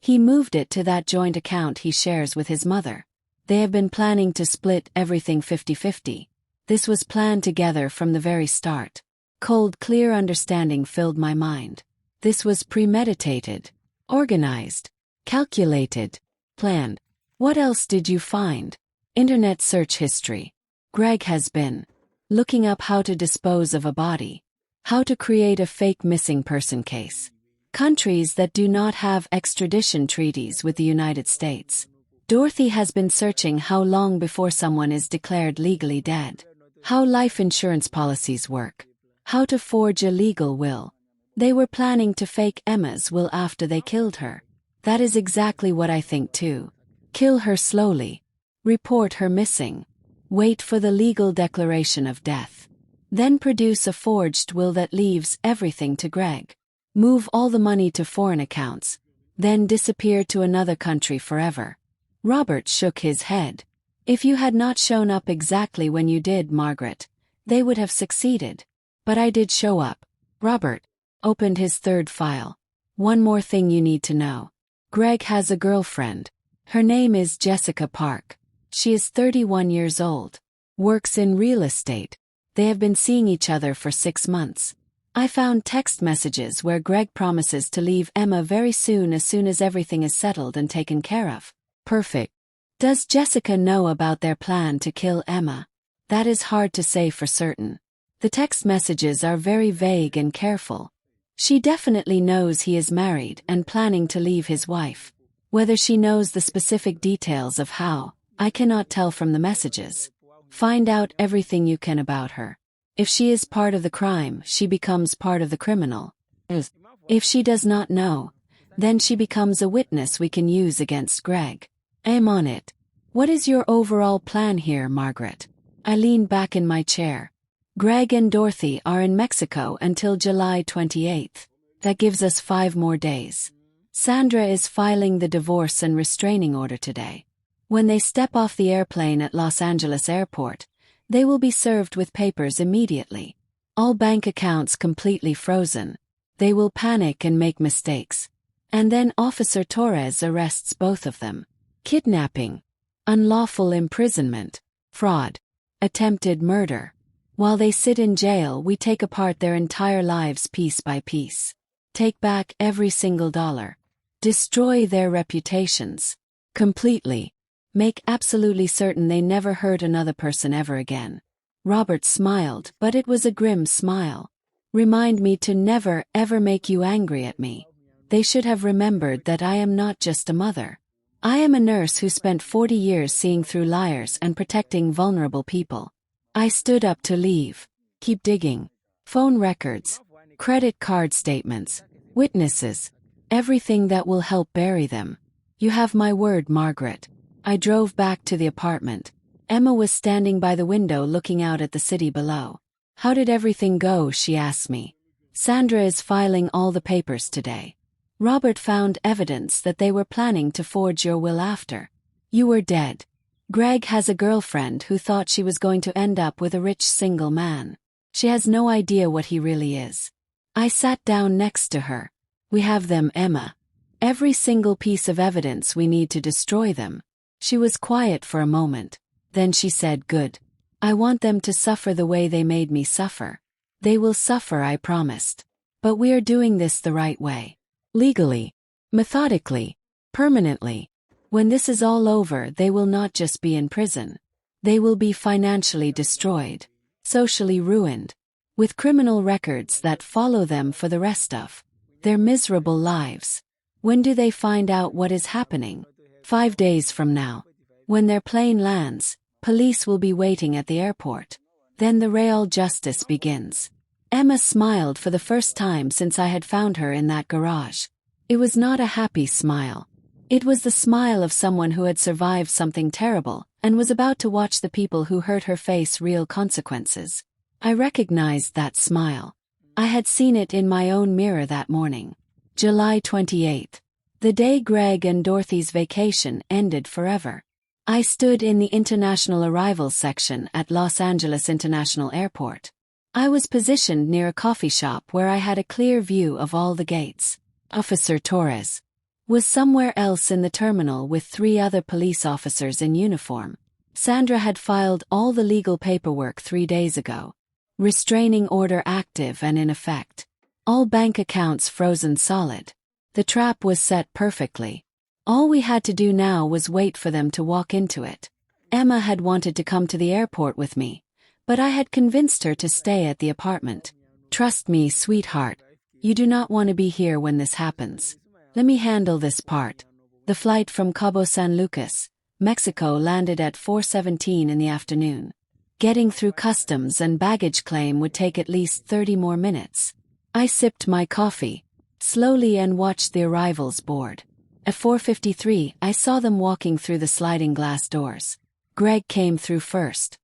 S1: he moved it to that joint account he shares with his mother. They have been planning to split everything 50-50. This was planned together from the very start. Cold, clear understanding filled my mind. This was premeditated, organized, calculated, planned. What else did you find? Internet search history. Greg has been looking up how to dispose of a body, how to create a fake missing person case. Countries that do not have extradition treaties with the United States. Dorothy has been searching how long before someone is declared legally dead, how life insurance policies work, how to forge a legal will. They were planning to fake Emma's will after they killed her. That is exactly what I think too. Kill her slowly. Report her missing. Wait for the legal declaration of death. Then produce a forged will that leaves everything to Greg. Move all the money to foreign accounts. Then disappear to another country forever. Robert shook his head. If you had not shown up exactly when you did, Margaret, they would have succeeded. But I did show up. Robert opened his third file. One more thing you need to know. Greg has a girlfriend. Her name is Jessica Park. She is 31 years old. Works in real estate. They have been seeing each other for 6 months. I found text messages where Greg promises to leave Emma very soon as everything is settled and taken care of. Perfect. Does Jessica know about their plan to kill Emma? That is hard to say for certain. The text messages are very vague and careful. She definitely knows he is married and planning to leave his wife. Whether she knows the specific details of how, I cannot tell from the messages. Find out everything you can about her. If she is part of the crime, she becomes part of the criminal. If she does not know, then she becomes a witness we can use against Greg. I'm on it. What is your overall plan here, Margaret? I leaned back in my chair. Greg and Dorothy are in Mexico until July 28th. That gives us 5 more days. Sandra is filing the divorce and restraining order today. When they step off the airplane at Los Angeles Airport, they will be served with papers immediately. All bank accounts completely frozen. They will panic and make mistakes. And then Officer Torres arrests both of them. Kidnapping, unlawful imprisonment, fraud, attempted murder. While they sit in jail, we take apart their entire lives piece by piece. Take back every single dollar. Destroy their reputations. Completely. Make absolutely certain they never hurt another person ever again. Robert smiled, but it was a grim smile. Remind me to never, ever make you angry at me. They should have remembered that I am not just a mother. I am a nurse who spent 40 years seeing through liars and protecting vulnerable people. I stood up to leave. Keep digging. Phone records, credit card statements, witnesses, everything that will help bury them. You have my word, Margaret. I drove back to the apartment. Emma was standing by the window looking out at the city below. How did everything go? She asked me. Sandra is filing all the papers today. Robert found evidence that they were planning to forge your will after you were dead. Greg has a girlfriend who thought she was going to end up with a rich single man. She has no idea what he really is. I sat down next to her. We have them, Emma. Every single piece of evidence we need to destroy them. She was quiet for a moment. Then she said, good. I want them to suffer the way they made me suffer. They will suffer, I promised. But we are doing this the right way. Legally. Methodically. Permanently. When this is all over, they will not just be in prison. They will be financially destroyed. Socially ruined. With criminal records that follow them for the rest of their miserable lives. When do they find out what is happening? 5 days from now. When their plane lands, police will be waiting at the airport. Then the real justice begins. Emma smiled for the first time since I had found her in that garage. It was not a happy smile. It was the smile of someone who had survived something terrible and was about to watch the people who hurt her face real consequences. I recognized that smile. I had seen it in my own mirror that morning. July 28th. The day Greg and Dorothy's vacation ended forever. I stood in the international arrivals section at Los Angeles International Airport. I was positioned near a coffee shop where I had a clear view of all the gates. Officer Torres was somewhere else in the terminal with 3 other police officers in uniform. Sandra had filed all the legal paperwork 3 days ago. Restraining order active and in effect. All bank accounts frozen solid. The trap was set perfectly. All we had to do now was wait for them to walk into it. Emma had wanted to come to the airport with me, but I had convinced her to stay at the apartment. Trust me, sweetheart. You do not want to be here when this happens. Let me handle this part. The flight from Cabo San Lucas, Mexico landed at 4:17 in the afternoon. Getting through customs and baggage claim would take at least 30 more minutes. I sipped my coffee, slowly, and watched the arrivals board. At 4:53, I saw them walking through the sliding glass doors. Greg came through first.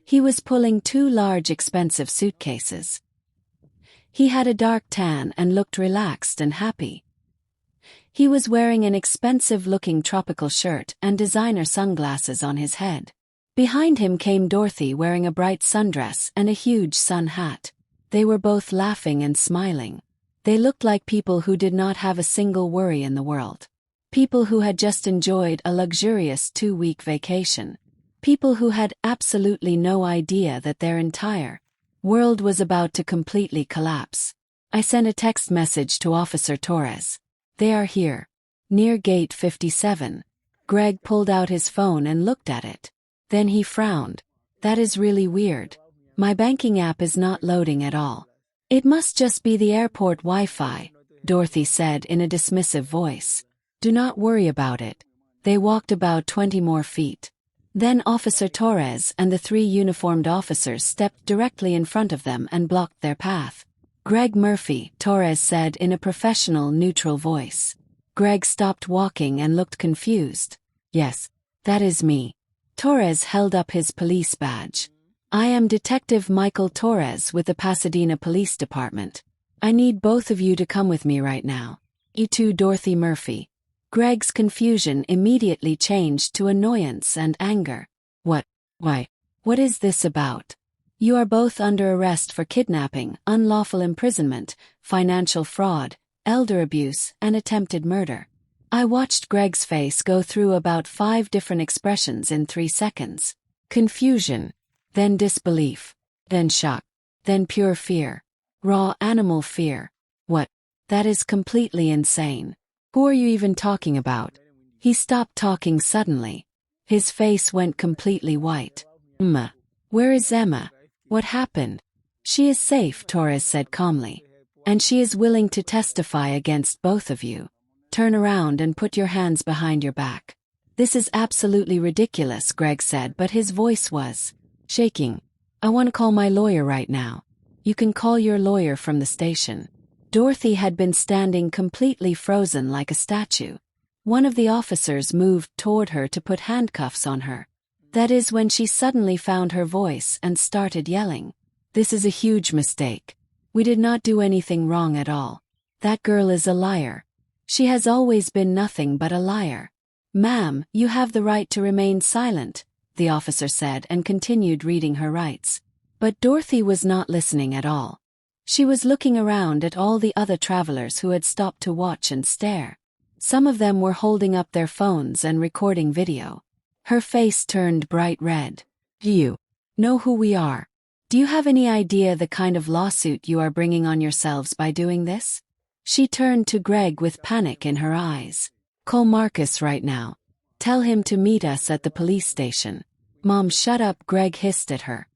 S1: He was pulling 2 large expensive suitcases. He had a dark tan and looked relaxed and happy. He was wearing an expensive-looking tropical shirt and designer sunglasses on his head. Behind him came Dorothy wearing a bright sundress and a huge sun hat. They were both laughing and smiling. They looked like people who did not have a single worry in the world. People who had just enjoyed a luxurious 2-week vacation. People who had absolutely no idea that their entire world was about to completely collapse. I sent a text message to Officer Torres. They are here. Near gate 57. Greg pulled out his phone and looked at it. Then he frowned. That is really weird. My banking app is not loading at all. It must just be the airport Wi-Fi, Dorothy said in a dismissive voice. Do not worry about it. They walked about 20 more feet. Then Officer Torres and the 3 uniformed officers stepped directly in front of them and blocked their path. Greg Murphy, Torres said in a professional, neutral voice. Greg stopped walking and looked confused. Yes, that is me. Torres held up his police badge. I am Detective Michael Torres with the Pasadena Police Department. I need both of you to come with me right now. E2 Dorothy Murphy. Greg's confusion immediately changed to annoyance and anger. What? Why? What is this about? You are both under arrest for kidnapping, unlawful imprisonment, financial fraud, elder abuse, and attempted murder. I watched Greg's face go through about 5 different expressions in 3 seconds. Confusion. Then disbelief. Then shock. Then pure fear. Raw animal fear. What? That is completely insane. Who are you even talking about? He stopped talking suddenly. His face went completely white. Emma. Where is Emma? What happened? She is safe, Torres said calmly. And she is willing to testify against both of you. Turn around and put your hands behind your back. This is absolutely ridiculous, Greg said, but his voice was shaking. I want to call my lawyer right now. You can call your lawyer from the station. Dorothy had been standing completely frozen like a statue. One of the officers moved toward her to put handcuffs on her. That is when she suddenly found her voice and started yelling. This is a huge mistake. We did not do anything wrong at all. That girl is a liar. She has always been nothing but a liar. Ma'am, you have the right to remain silent, the officer said and continued reading her rights. But Dorothy was not listening at all. She was looking around at all the other travelers who had stopped to watch and stare. Some of them were holding up their phones and recording video. Her face turned bright red. Do you know who we are? Do you have any idea the kind of lawsuit you are bringing on yourselves by doing this? She turned to Greg with panic in her eyes. Call Marcus right now. Tell him to meet us at the police station. Mom, shut up, Greg hissed at her.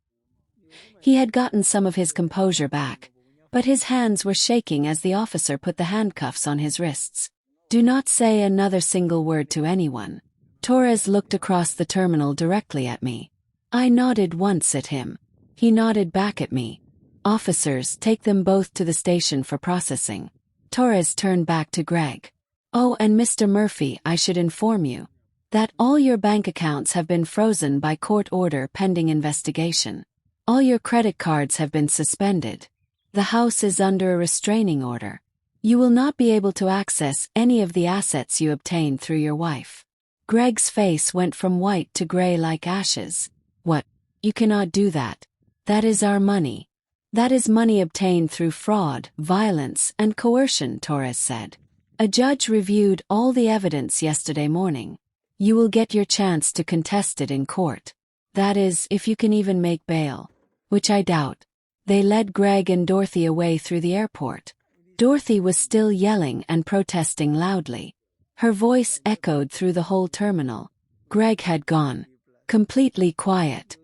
S1: He had gotten some of his composure back, but his hands were shaking as the officer put the handcuffs on his wrists. Do not say another single word to anyone. Torres looked across the terminal directly at me. I nodded once at him. He nodded back at me. Officers, take them both to the station for processing. Torres turned back to Greg. Oh, and Mr. Murphy, I should inform you that all your bank accounts have been frozen by court order pending investigation. All your credit cards have been suspended. The house is under a restraining order. You will not be able to access any of the assets you obtained through your wife. Greg's face went from white to gray like ashes. What? You cannot do that. That is our money. That is money obtained through fraud, violence, and coercion, Torres said. A judge reviewed all the evidence yesterday morning. You will get your chance to contest it in court. That is, if you can even make bail. Which I doubt. They led Greg and Dorothy away through the airport. Dorothy was still yelling and protesting loudly. Her voice echoed through the whole terminal. Greg had gone. Completely quiet.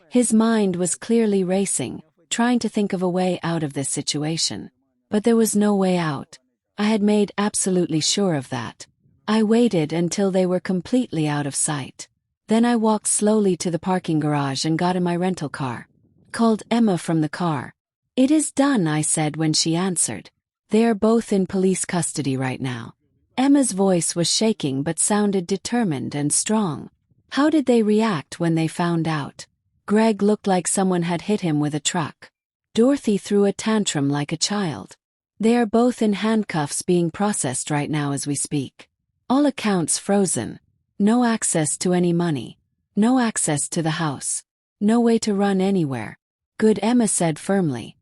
S1: His mind was clearly racing, trying to think of a way out of this situation. But there was no way out. I had made absolutely sure of that. I waited until they were completely out of sight. Then I walked slowly to the parking garage and got in my rental car. Called Emma from the car. It is done, I said when she answered. They are both in police custody right now. Emma's voice was shaking but sounded determined and strong. How did they react when they found out? Greg looked like someone had hit him with a truck. Dorothy threw a tantrum like a child. They are both in handcuffs being processed right now as we speak. All accounts frozen. No access to any money. No access to the house. No way to run anywhere. Good, Emma said firmly.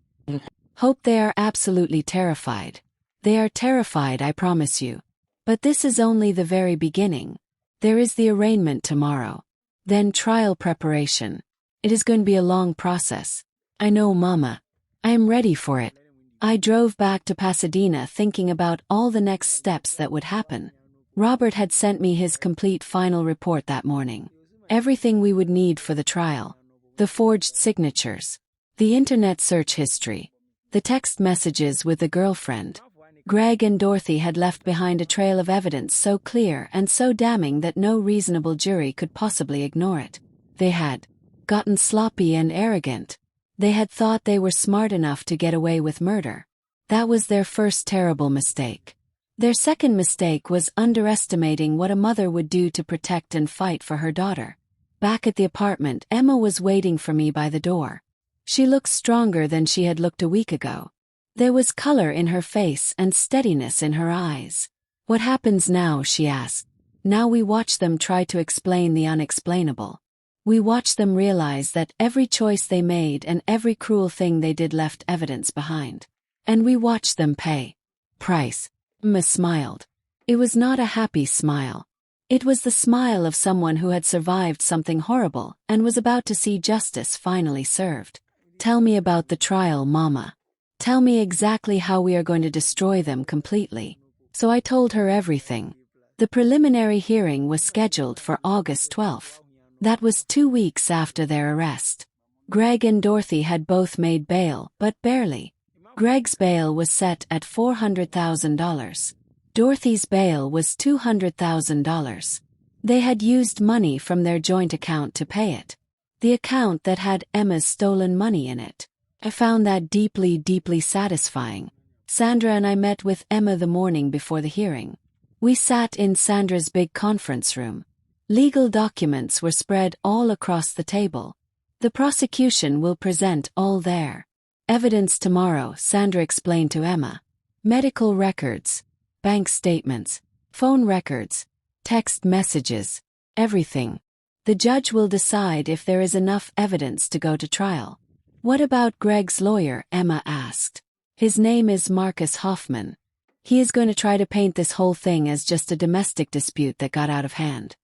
S1: Hope they are absolutely terrified. They are terrified, I promise you. But this is only the very beginning. There is the arraignment tomorrow. Then trial preparation. It is going to be a long process. I know, Mama. I am ready for it. I drove back to Pasadena thinking about all the next steps that would happen. Robert had sent me his complete final report that morning. Everything we would need for the trial. The forged signatures. The internet search history. The text messages with the girlfriend. Greg and Dorothy had left behind a trail of evidence so clear and so damning that no reasonable jury could possibly ignore it. They had gotten sloppy and arrogant. They had thought they were smart enough to get away with murder. That was their first terrible mistake. Their second mistake was underestimating what a mother would do to protect and fight for her daughter. Back at the apartment, Emma was waiting for me by the door. She looked stronger than she had looked a week ago. There was color in her face and steadiness in her eyes. What happens now? She asked. Now we watch them try to explain the unexplainable. We watch them realize that every choice they made and every cruel thing they did left evidence behind. And we watch them pay price. Emma smiled. It was not a happy smile. It was the smile of someone who had survived something horrible and was about to see justice finally served. Tell me about the trial, Mama. Tell me exactly how we are going to destroy them completely. So I told her everything. The preliminary hearing was scheduled for August 12th. That was 2 weeks after their arrest. Greg and Dorothy had both made bail, but barely. Greg's bail was set at $400,000. Dorothy's bail was $200,000. They had used money from their joint account to pay it. The account that had Emma's stolen money in it. I found that deeply, deeply satisfying. Sandra and I met with Emma the morning before the hearing. We sat in Sandra's big conference room. Legal documents were spread all across the table. The prosecution will present all their evidence tomorrow, Sandra explained to Emma. Medical records, bank statements, phone records, text messages, everything. The judge will decide if there is enough evidence to go to trial. What about Greg's lawyer? Emma asked. His name is Marcus Hoffman. He is going to try to paint this whole thing as just a domestic dispute that got out of hand.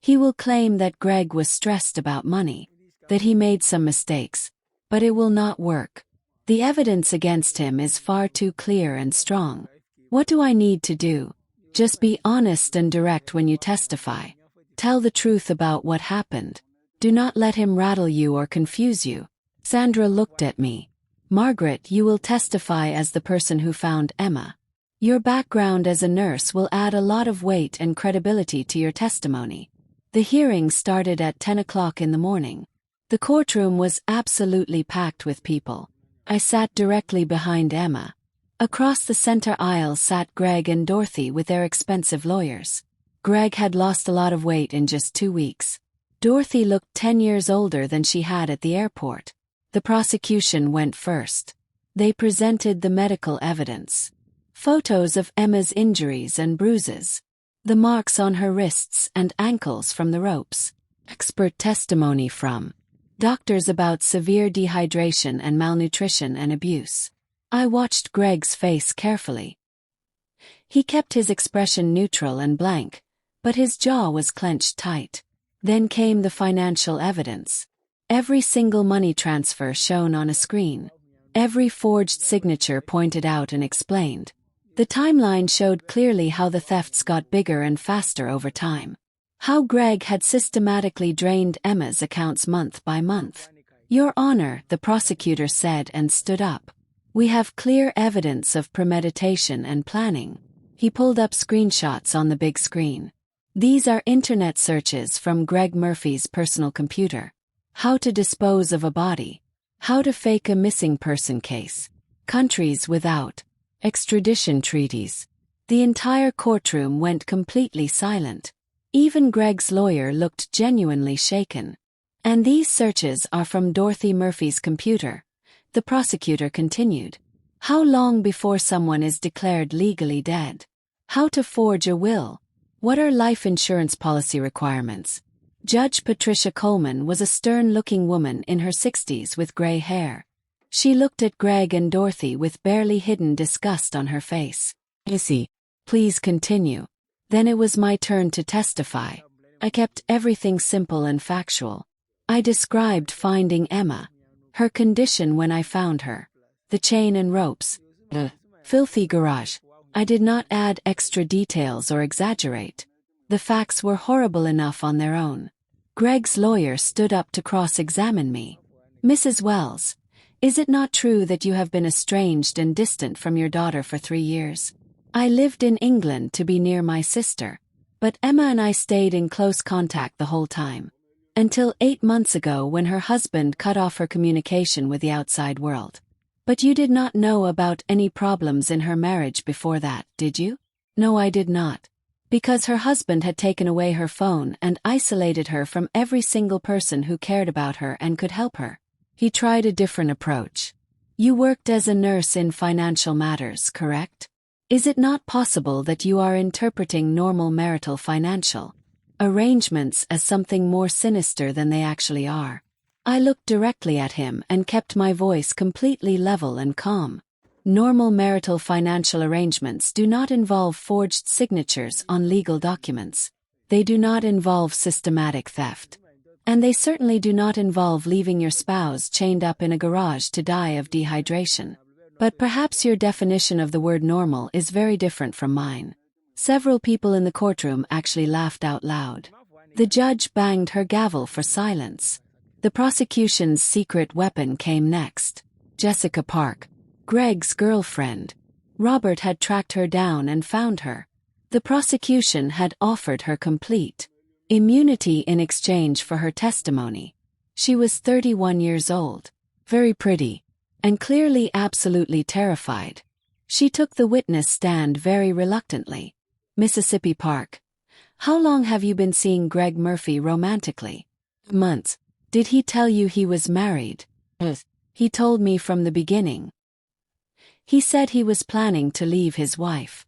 S1: He will claim that Greg was stressed about money, that he made some mistakes, but it will not work. The evidence against him is far too clear and strong. What do I need to do? Just be honest and direct when you testify. Tell the truth about what happened. Do not let him rattle you or confuse you. Sandra looked at me. Margaret, you will testify as the person who found Emma. Your background as a nurse will add a lot of weight and credibility to your testimony. The hearing started at 10 o'clock in the morning. The courtroom was absolutely packed with people. I sat directly behind Emma. Across the center aisle sat Greg and Dorothy with their expensive lawyers. Greg had lost a lot of weight in just 2 weeks. Dorothy looked 10 years older than she had at the airport. The prosecution went first. They presented the medical evidence. Photos of Emma's injuries and bruises. The marks on her wrists and ankles from the ropes. Expert testimony from doctors about severe dehydration and malnutrition and abuse. I watched Greg's face carefully. He kept his expression neutral and blank, but his jaw was clenched tight. Then came the financial evidence. Every single money transfer shown on a screen. Every forged signature pointed out and explained. The timeline showed clearly how the thefts got bigger and faster over time. How Greg had systematically drained Emma's accounts month by month. Your Honor, the prosecutor said and stood up. We have clear evidence of premeditation and planning. He pulled up screenshots on the big screen. These are internet searches from Greg Murphy's personal computer. How to dispose of a body. How to fake a missing person case. Countries without extradition treaties. The entire courtroom went completely silent. Even Greg's lawyer looked genuinely shaken. And these searches are from Dorothy Murphy's computer. The prosecutor continued. How long before someone is declared legally dead? How to forge a will? What are life insurance policy requirements? Judge Patricia Coleman was a stern-looking woman in her 60s with gray hair. She looked at Greg and Dorothy with barely hidden disgust on her face. Missy, please continue. Then it was my turn to testify. I kept everything simple and factual. I described finding Emma. Her condition when I found her. The chain and ropes. The filthy garage. I did not add extra details or exaggerate. The facts were horrible enough on their own. Greg's lawyer stood up to cross-examine me. Mrs. Wells, is it not true that you have been estranged and distant from your daughter for 3 years? I lived in England to be near my sister, but Emma and I stayed in close contact the whole time. Until 8 months ago when her husband cut off her communication with the outside world. But you did not know about any problems in her marriage before that, did you? No, I did not. Because her husband had taken away her phone and isolated her from every single person who cared about her and could help her. He tried a different approach. You worked as a nurse in financial matters, correct? Is it not possible that you are interpreting normal marital financial arrangements as something more sinister than they actually are? I looked directly at him and kept my voice completely level and calm. Normal marital financial arrangements do not involve forged signatures on legal documents. They do not involve systematic theft. And they certainly do not involve leaving your spouse chained up in a garage to die of dehydration. But perhaps your definition of the word normal is very different from mine. Several people in the courtroom actually laughed out loud. The judge banged her gavel for silence. The prosecution's secret weapon came next. Jessica Park, Greg's girlfriend. Robert had tracked her down and found her. The prosecution had offered her complete immunity in exchange for her testimony. She was 31 years old, very pretty, and clearly absolutely terrified. She took the witness stand very reluctantly. Mississippi Park, how long have you been seeing Greg Murphy romantically? Months. Did he tell you he was married? He told me from the beginning. He said he was planning to leave his wife.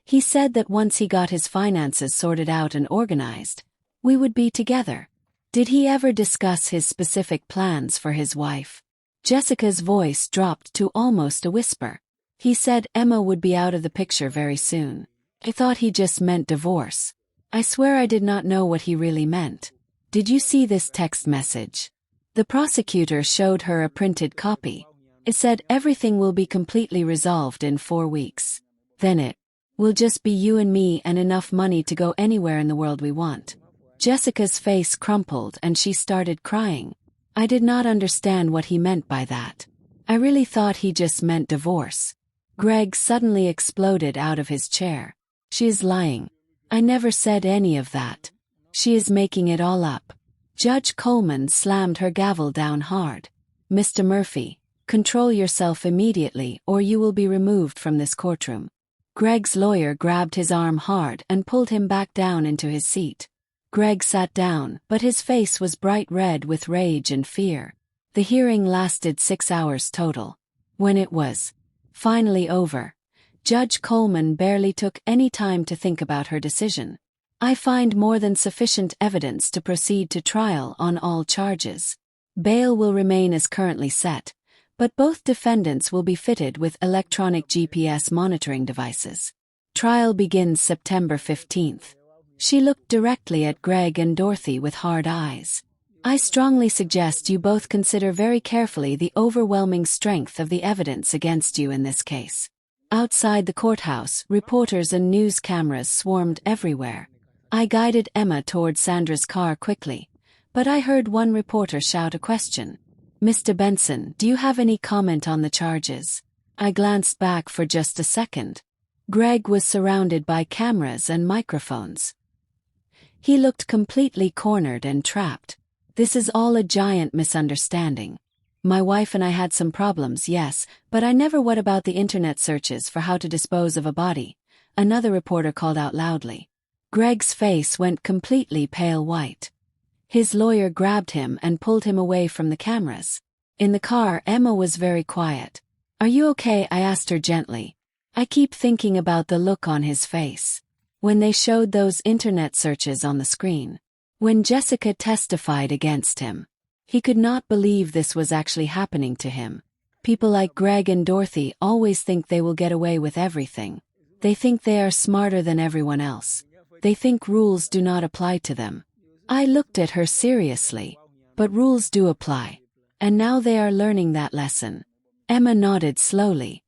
S1: He said that once he got his finances sorted out and organized, we would be together. Did he ever discuss his specific plans for his wife? Jessica's voice dropped to almost a whisper. He said Emma would be out of the picture very soon. I thought he just meant divorce. I swear I did not know what he really meant. Did you see this text message? The prosecutor showed her a printed copy. It said everything will be completely resolved in 4 weeks. Then it will just be you and me and enough money to go anywhere in the world we want. Jessica's face crumpled and she started crying. I did not understand what he meant by that. I really thought he just meant divorce. Greg suddenly exploded out of his chair. She is lying. I never said any of that. She is making it all up. Judge Coleman slammed her gavel down hard. Mr. Murphy, control yourself immediately or you will be removed from this courtroom. Greg's lawyer grabbed his arm hard and pulled him back down into his seat. Greg sat down, but his face was bright red with rage and fear. The hearing lasted 6 hours total. When it was finally over, Judge Coleman barely took any time to think about her decision. I find more than sufficient evidence to proceed to trial on all charges. Bail will remain as currently set, but both defendants will be fitted with electronic GPS monitoring devices. Trial begins September 15th. She looked directly at Greg and Dorothy with hard eyes. I strongly suggest you both consider very carefully the overwhelming strength of the evidence against you in this case. Outside the courthouse, reporters and news cameras swarmed everywhere. I guided Emma toward Sandra's car quickly, but I heard one reporter shout a question. Mr. Benson, do you have any comment on the charges? I glanced back for just a second. Greg was surrounded by cameras and microphones. He looked completely cornered and trapped. This is all a giant misunderstanding. My wife and I had some problems, yes, but I never. What about the internet searches for how to dispose of a body? Another reporter called out loudly. Greg's face went completely pale white. His lawyer grabbed him and pulled him away from the cameras. In the car, Emma was very quiet. Are you okay? I asked her gently. I keep thinking about the look on his face when they showed those internet searches on the screen. When Jessica testified against him, he could not believe this was actually happening to him. People like Greg and Dorothy always think they will get away with everything. They think they are smarter than everyone else. They think rules do not apply to them. I looked at her seriously. But rules do apply. And now they are learning that lesson. Emma nodded slowly.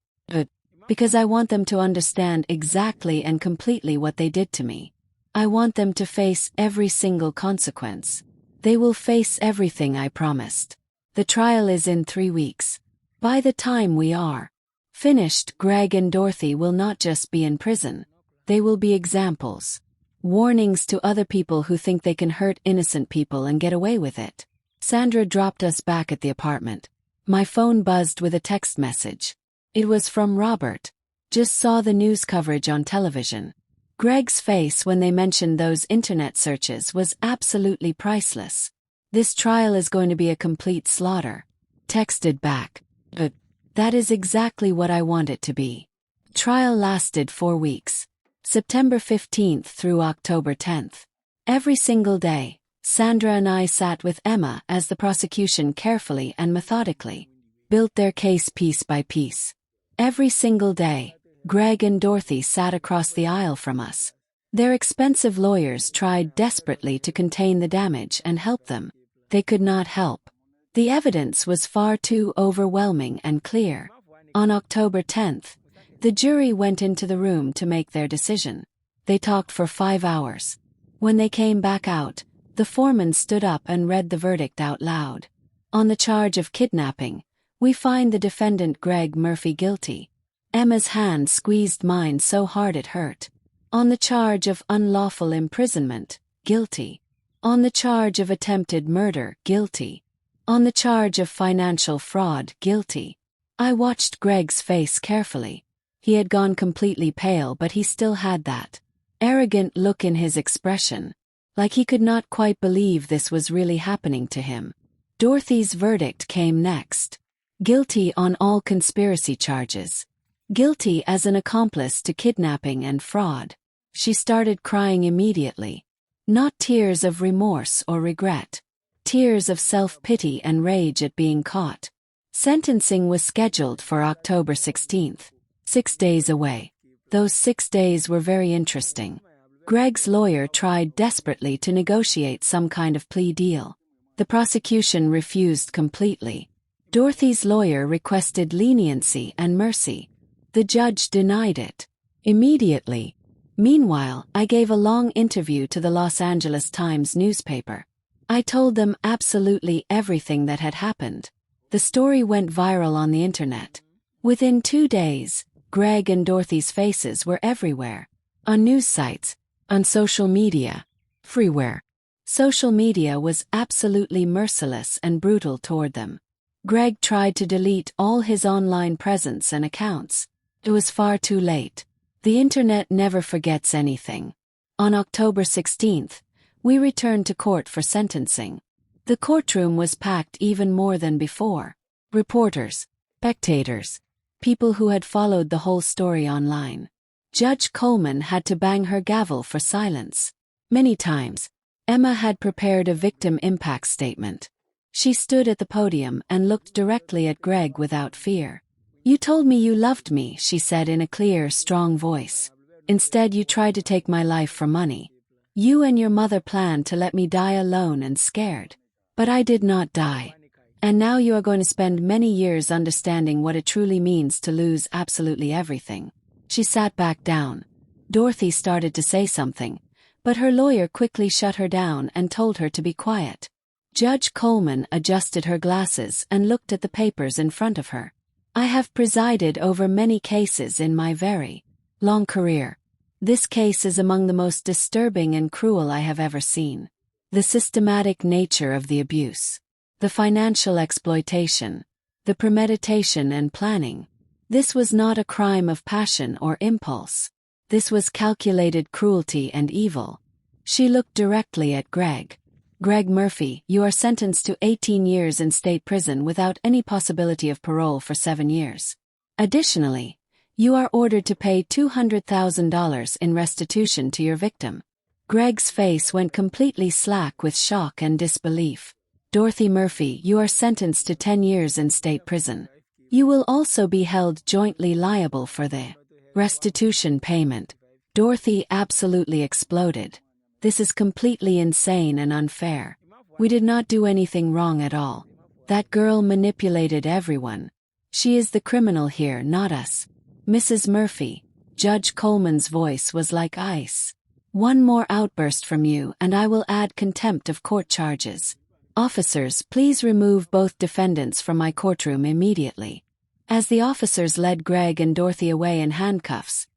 S1: Because I want them to understand exactly and completely what they did to me. I want them to face every single consequence. They will face everything I promised. The trial is in 3 weeks. By the time we are finished, Greg and Dorothy will not just be in prison. They will be examples. Warnings to other people who think they can hurt innocent people and get away with it. Sandra dropped us back at the apartment. My phone buzzed with a text message. It was from Robert. Just saw the news coverage on television. Greg's face when they mentioned those internet searches was absolutely priceless. This trial is going to be a complete slaughter. Texted back. But that is exactly what I want it to be. Trial lasted 4 weeks. September 15th through October 10th. Every single day, Sandra and I sat with Emma as the prosecution carefully and methodically built their case piece by piece. Every single day, Greg and Dorothy sat across the aisle from us. Their expensive lawyers tried desperately to contain the damage and help them. They could not help. The evidence was far too overwhelming and clear. On October 10th, the jury went into the room to make their decision. They talked for 5 hours. When they came back out, the foreman stood up and read the verdict out loud. On the charge of kidnapping, we find the defendant Greg Murphy guilty. Emma's hand squeezed mine so hard it hurt. On the charge of unlawful imprisonment, guilty. On the charge of attempted murder, guilty. On the charge of financial fraud, guilty. I watched Greg's face carefully. He had gone completely pale, but he still had that arrogant look in his expression, like he could not quite believe this was really happening to him. Dorothy's verdict came next. Guilty on all conspiracy charges. Guilty as an accomplice to kidnapping and fraud. She started crying immediately. Not tears of remorse or regret. tears of self-pity and rage at being caught. Sentencing was scheduled for October 16th, 6 days away. Those 6 days were very interesting. Greg's lawyer tried desperately to negotiate some kind of plea deal. The prosecution refused completely. Dorothy's lawyer requested leniency and mercy. The judge denied it immediately. Meanwhile, I gave a long interview to the Los Angeles Times newspaper. I told them absolutely everything that had happened. The story went viral on the internet. Within 2 days, Greg and Dorothy's faces were everywhere. On news sites, on social media, everywhere. Social media was absolutely merciless and brutal toward them. Greg tried to delete all his online presence and accounts. It was far too late. The internet never forgets anything. On October 16th, we returned to court for sentencing. The courtroom was packed even more than before. Reporters, spectators, people who had followed the whole story online. Judge Coleman had to bang her gavel for silence. Many times, Emma had prepared a victim impact statement. She stood at the podium and looked directly at Greg without fear. "You told me you loved me," she said in a clear, strong voice. "Instead, you tried to take my life for money. You and your mother planned to let me die alone and scared. But I did not die. And now you are going to spend many years understanding what it truly means to lose absolutely everything." She sat back down. Dorothy started to say something, but her lawyer quickly shut her down and told her to be quiet. Judge Coleman adjusted her glasses and looked at the papers in front of her. "I have presided over many cases in my very long career. This case is among the most disturbing and cruel I have ever seen. The systematic nature of the abuse, the financial exploitation, the premeditation and planning. This was not a crime of passion or impulse. This was calculated cruelty and evil." She looked directly at Greg. "Greg Murphy, you are sentenced to 18 years in state prison without any possibility of parole for 7 years. Additionally, you are ordered to pay $200,000 in restitution to your victim." Greg's face went completely slack with shock and disbelief. "Dorothy Murphy, you are sentenced to 10 years in state prison. You will also be held jointly liable for the restitution payment." Dorothy absolutely exploded. "This is completely insane and unfair. We did not do anything wrong at all. That girl manipulated everyone. She is the criminal here, not us." "Mrs. Murphy," Judge Coleman's voice was like ice. "One more outburst from you and I will add contempt of court charges. Officers, please remove both defendants from my courtroom immediately." As the officers led Greg and Dorothy away in handcuffs,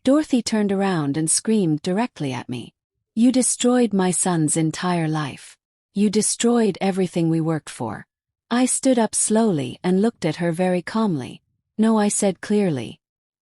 S1: Dorothy turned around and screamed directly at me. "You destroyed my son's entire life. You destroyed everything we worked for." I stood up slowly and looked at her very calmly. "No," I said clearly.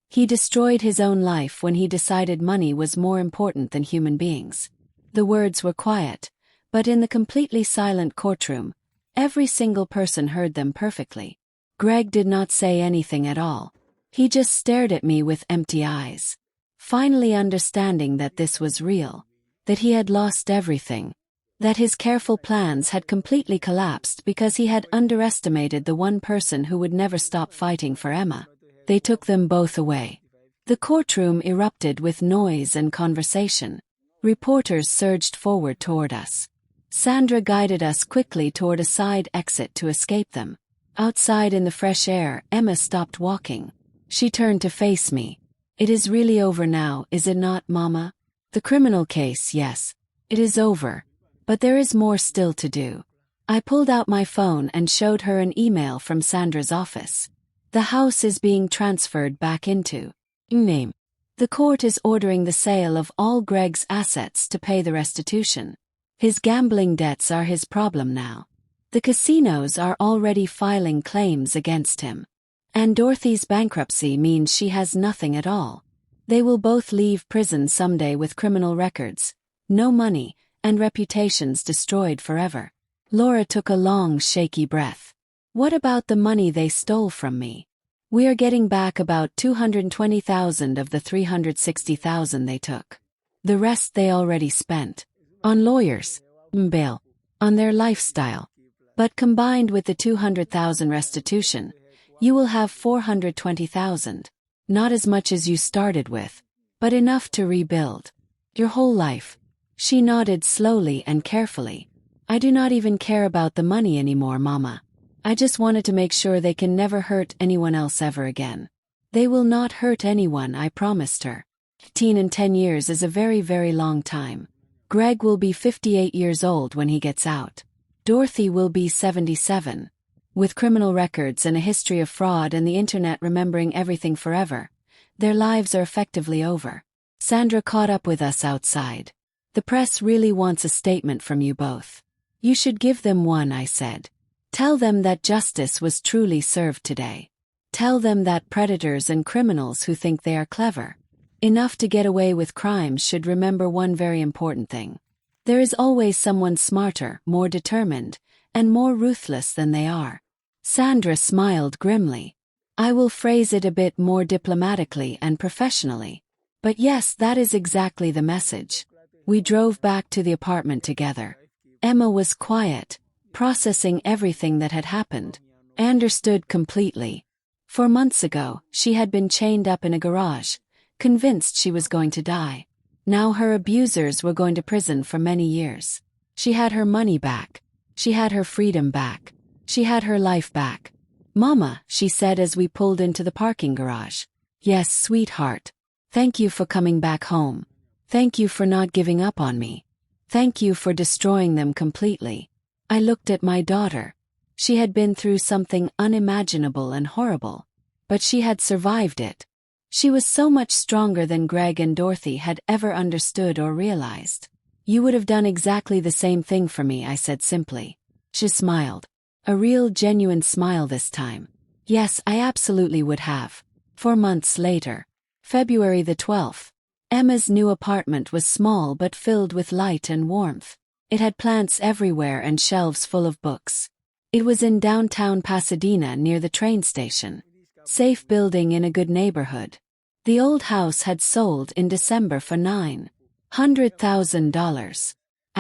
S1: "He destroyed his own life when he decided money was more important than human beings." The words were quiet, but in the completely silent courtroom, every single person heard them perfectly. Greg did not say anything at all. He just stared at me with empty eyes. Finally understanding that this was real, that he had lost everything, that his careful plans had completely collapsed because he had underestimated the one person who would never stop fighting for Emma. They took them both away. The courtroom erupted with noise and conversation. Reporters surged forward toward us. Sandra guided us quickly toward a side exit to escape them. Outside in the fresh air, Emma stopped walking. She turned to face me. "It is really over now, is it not, Mama?" "The criminal case, yes. It is over. But there is more still to do." I pulled out my phone and showed her an email from Sandra's office. "The house is being transferred back into name. The court is ordering the sale of all Greg's assets to pay the restitution. His gambling debts are his problem now. The casinos are already filing claims against him. And Dorothy's bankruptcy means she has nothing at all. They will both leave prison someday with criminal records, no money, and reputations destroyed forever." Laura took a long, shaky breath. "What about the money they stole from me?" "We are getting back about $220,000 of the $360,000 they took. The rest they already spent. On lawyers, bail, on their lifestyle. But combined with the 200,000 restitution, you will have 420,000. Not as much as you started with, but enough to rebuild your whole life. She nodded slowly and carefully. I do not even care about the money anymore, Mama. I just wanted to make sure they can never hurt anyone else ever again. They will not hurt anyone, I promised her. 15 and 10 years is a very, very long time. Greg will be 58 years old when he gets out. Dorothy will be 77. With criminal records and a history of fraud and the internet remembering everything forever, their lives are effectively over. Sandra caught up with us outside. The press really wants a statement from you both. You should give them one, I said. Tell them that justice was truly served today. Tell them that predators and criminals who think they are clever enough to get away with crimes should remember one very important thing. There is always someone smarter, more determined, and more ruthless than they are. Sandra smiled grimly. I will phrase it a bit more diplomatically and professionally. But yes, that is exactly the message. We drove back to the apartment together. Emma was quiet, processing everything that had happened. I understood completely. 4 months ago, she had been chained up in a garage, convinced she was going to die. Now her abusers were going to prison for many years. She had her money back. She had her freedom back. She had her life back. Mama, she said as we pulled into the parking garage. Yes, sweetheart. Thank you for coming back home. Thank you for not giving up on me. Thank you for destroying them completely. I looked at my daughter. She had been through something unimaginable and horrible, but she had survived it. She was so much stronger than Greg and Dorothy had ever understood or realized. You would have done exactly the same thing for me, I said simply. She smiled. A real genuine smile this time. Yes, I absolutely would have. 4 months later. February the 12th. Emma's new apartment was small but filled with light and warmth. It had plants everywhere and shelves full of books. It was in downtown Pasadena near the train station. Safe building in a good neighborhood. The old house had sold in December for $900,000.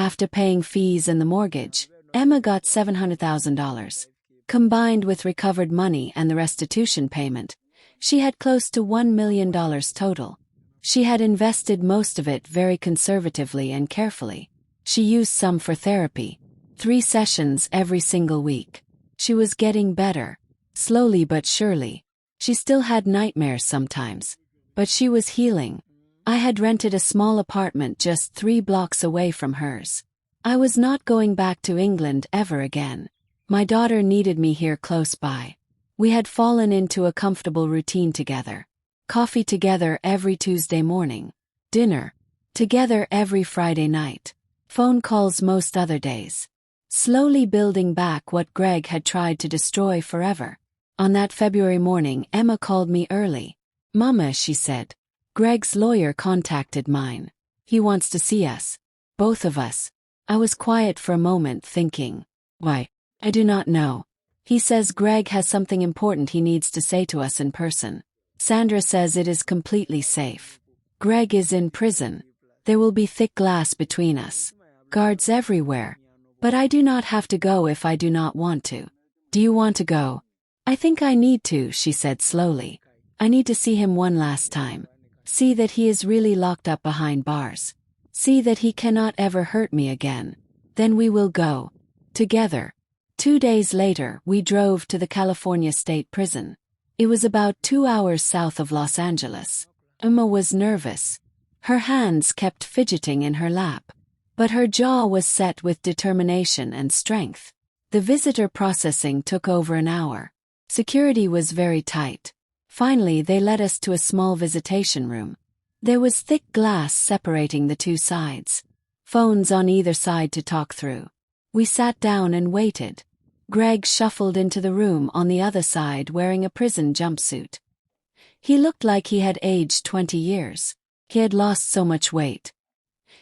S1: After paying fees and the mortgage, Emma got $700,000. Combined with recovered money and the restitution payment, she had close to $1 million total. She had invested most of it very conservatively and carefully. She used some for therapy. 3 sessions every single week. She was getting better. Slowly but surely. She still had nightmares sometimes. But she was healing. I had rented a small apartment just 3 blocks away from hers. I was not going back to England ever again. My daughter needed me here close by. We had fallen into a comfortable routine together. Coffee together every Tuesday morning. Dinner together every Friday night. Phone calls most other days. Slowly building back what Greg had tried to destroy forever. On that February morning, Emma called me early. Mama, she said. Greg's lawyer contacted mine. He wants to see us. Both of us. I was quiet for a moment thinking. Why? I do not know. He says Greg has something important he needs to say to us in person. Sandra says it is completely safe. Greg is in prison. There will be thick glass between us. Guards everywhere. But I do not have to go if I do not want to. Do you want to go? I think I need to, she said slowly. I need to see him one last time. See that he is really locked up behind bars. See that he cannot ever hurt me again. Then we will go. Together. 2 days later, we drove to the California State Prison. It was about 2 hours south of Los Angeles. Emma was nervous. Her hands kept fidgeting in her lap. But her jaw was set with determination and strength. The visitor processing took over an hour. Security was very tight. Finally, they led us to a small visitation room. There was thick glass separating the 2 sides. Phones on either side to talk through. We sat down and waited. Greg shuffled into the room on the other side wearing a prison jumpsuit. He looked like he had aged 20 years. He had lost so much weight.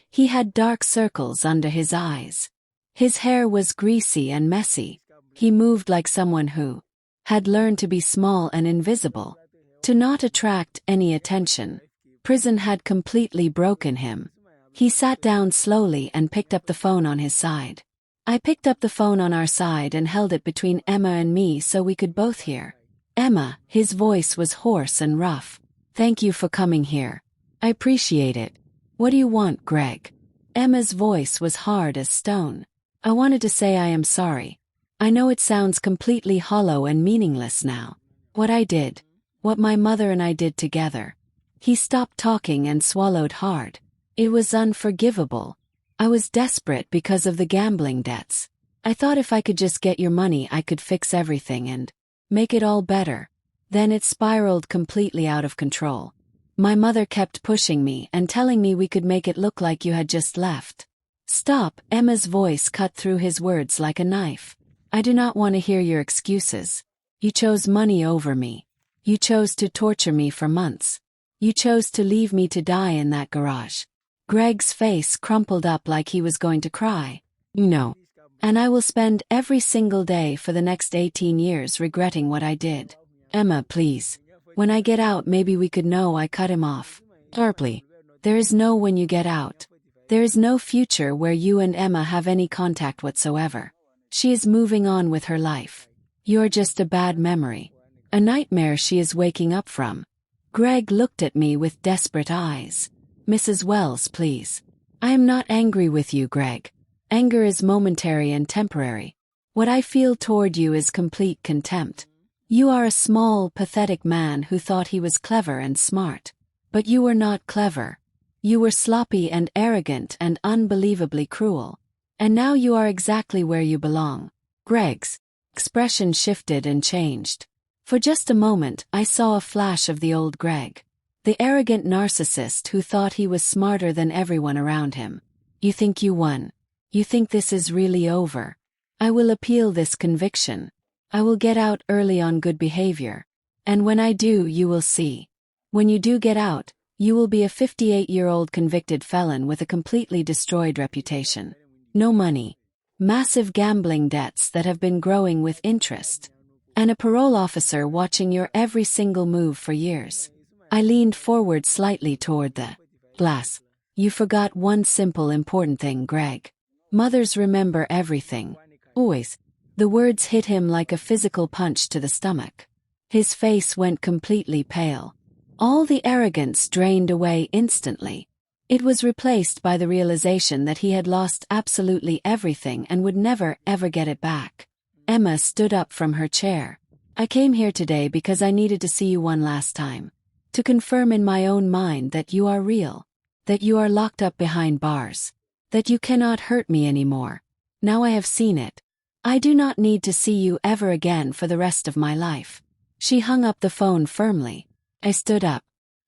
S1: He had dark circles under his eyes. His hair was greasy and messy. He moved like someone who had learned to be small and invisible, to not attract any attention. Prison had completely broken him. He sat down slowly and picked up the phone on his side. I picked up the phone on our side and held it between Emma and me so we could both hear. Emma, his voice was hoarse and rough. Thank you for coming here. I appreciate it. What do you want, Greg? Emma's voice was hard as stone. I wanted to say I am sorry. I know it sounds completely hollow and meaningless now. What I did. What my mother and I did together. He stopped talking and swallowed hard. It was unforgivable. I was desperate because of the gambling debts. I thought if I could just get your money I could fix everything and make it all better. Then it spiraled completely out of control. My mother kept pushing me and telling me we could make it look like you had just left. Stop, Emma's voice cut through his words like a knife. I do not want to hear your excuses. You chose money over me. You chose to torture me for months. You chose to leave me to die in that garage. Greg's face crumpled up like he was going to cry. No. And I will spend every single day for the next 18 years regretting what I did. Emma, please. When I get out maybe we could know I cut him off. Sharply. There is no when you get out. There is no future where you and Emma have any contact whatsoever. She is moving on with her life. You're just a bad memory. A nightmare she is waking up from. Greg looked at me with desperate eyes. Mrs. Wells, please. I am not angry with you, Greg. Anger is momentary and temporary. What I feel toward you is complete contempt. You are a small, pathetic man who thought he was clever and smart. But you were not clever. You were sloppy and arrogant and unbelievably cruel. And now you are exactly where you belong. Greg's expression shifted and changed. For just a moment, I saw a flash of the old Greg. The arrogant narcissist who thought he was smarter than everyone around him. You think you won. You think this is really over. I will appeal this conviction. I will get out early on good behavior. And when I do, you will see. When you do get out, you will be a 58-year-old convicted felon with a completely destroyed reputation. No money. Massive gambling debts that have been growing with interest. And a parole officer watching your every single move for years. I leaned forward slightly toward the glass. You forgot one simple important thing, Greg. Mothers remember everything. Always. The words hit him like a physical punch to the stomach. His face went completely pale. All the arrogance drained away instantly. It was replaced by the realization that he had lost absolutely everything and would never, ever get it back. Emma stood up from her chair. I came here today because I needed to see you one last time. To confirm in my own mind that you are real. That you are locked up behind bars. That you cannot hurt me anymore. Now I have seen it. I do not need to see you ever again for the rest of my life. She hung up the phone firmly. I stood up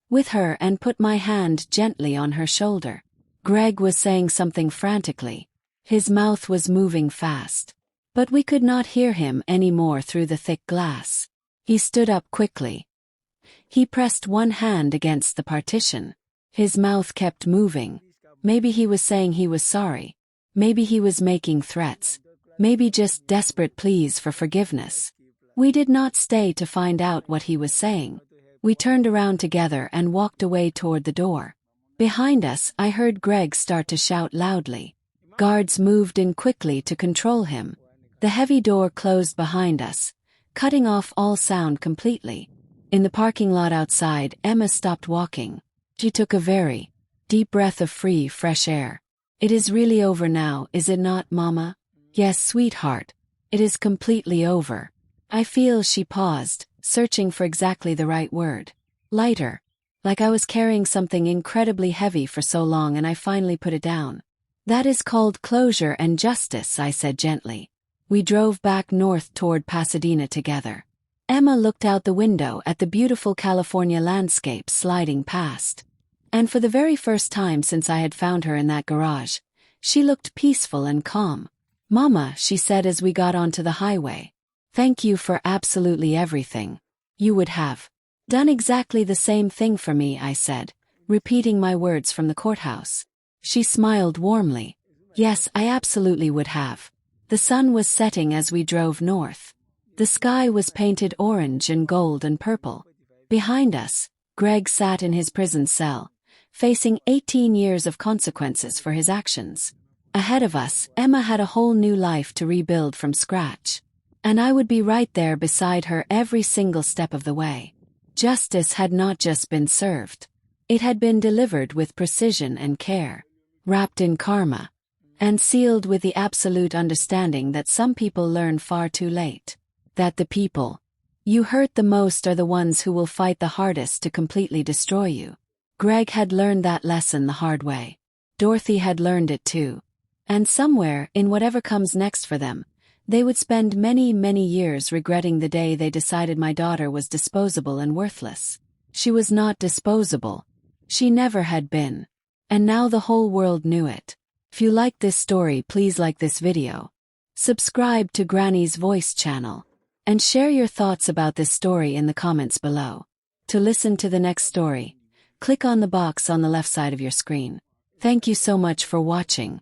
S1: with her and put my hand gently on her shoulder. Greg was saying something frantically. His mouth was moving fast. But we could not hear him anymore through the thick glass. He stood up quickly. He pressed one hand against the partition. His mouth kept moving. Maybe he was saying he was sorry. Maybe he was making threats. Maybe just desperate pleas for forgiveness. We did not stay to find out what he was saying. We turned around together and walked away toward the door. Behind us, I heard Greg start to shout loudly. Guards moved in quickly to control him. The heavy door closed behind us, cutting off all sound completely. In the parking lot outside, Emma stopped walking. She took a very deep breath of free, fresh air. It is really over now, is it not, Mama? Yes, sweetheart. It is completely over. I feel she paused, searching for exactly the right word. Lighter. Like I was carrying something incredibly heavy for so long and I finally put it down. That is called closure and justice, I said gently. We drove back north toward Pasadena together. Emma looked out the window at the beautiful California landscape sliding past. And for the very first time since I had found her in that garage, she looked peaceful and calm. Mama, she said as we got onto the highway. Thank you for absolutely everything. You would have done exactly the same thing for me, I said, repeating my words from the courthouse. She smiled warmly. Yes, I absolutely would have. The sun was setting as we drove north. The sky was painted orange and gold and purple. Behind us, Greg sat in his prison cell, facing 18 years of consequences for his actions. Ahead of us, Emma had a whole new life to rebuild from scratch. And I would be right there beside her every single step of the way. Justice had not just been served. It had been delivered with precision and care, wrapped in karma, and sealed with the absolute understanding that some people learn far too late. That the people you hurt the most are the ones who will fight the hardest to completely destroy you. Greg had learned that lesson the hard way. Dorothy had learned it too. And somewhere, in whatever comes next for them, they would spend many, many years regretting the day they decided my daughter was disposable and worthless. She was not disposable. She never had been. And now the whole world knew it. If you liked this story, please like this video. Subscribe to Granny's Voice channel. And share your thoughts about this story in the comments below. To listen to the next story, click on the box on the left side of your screen. Thank you so much for watching.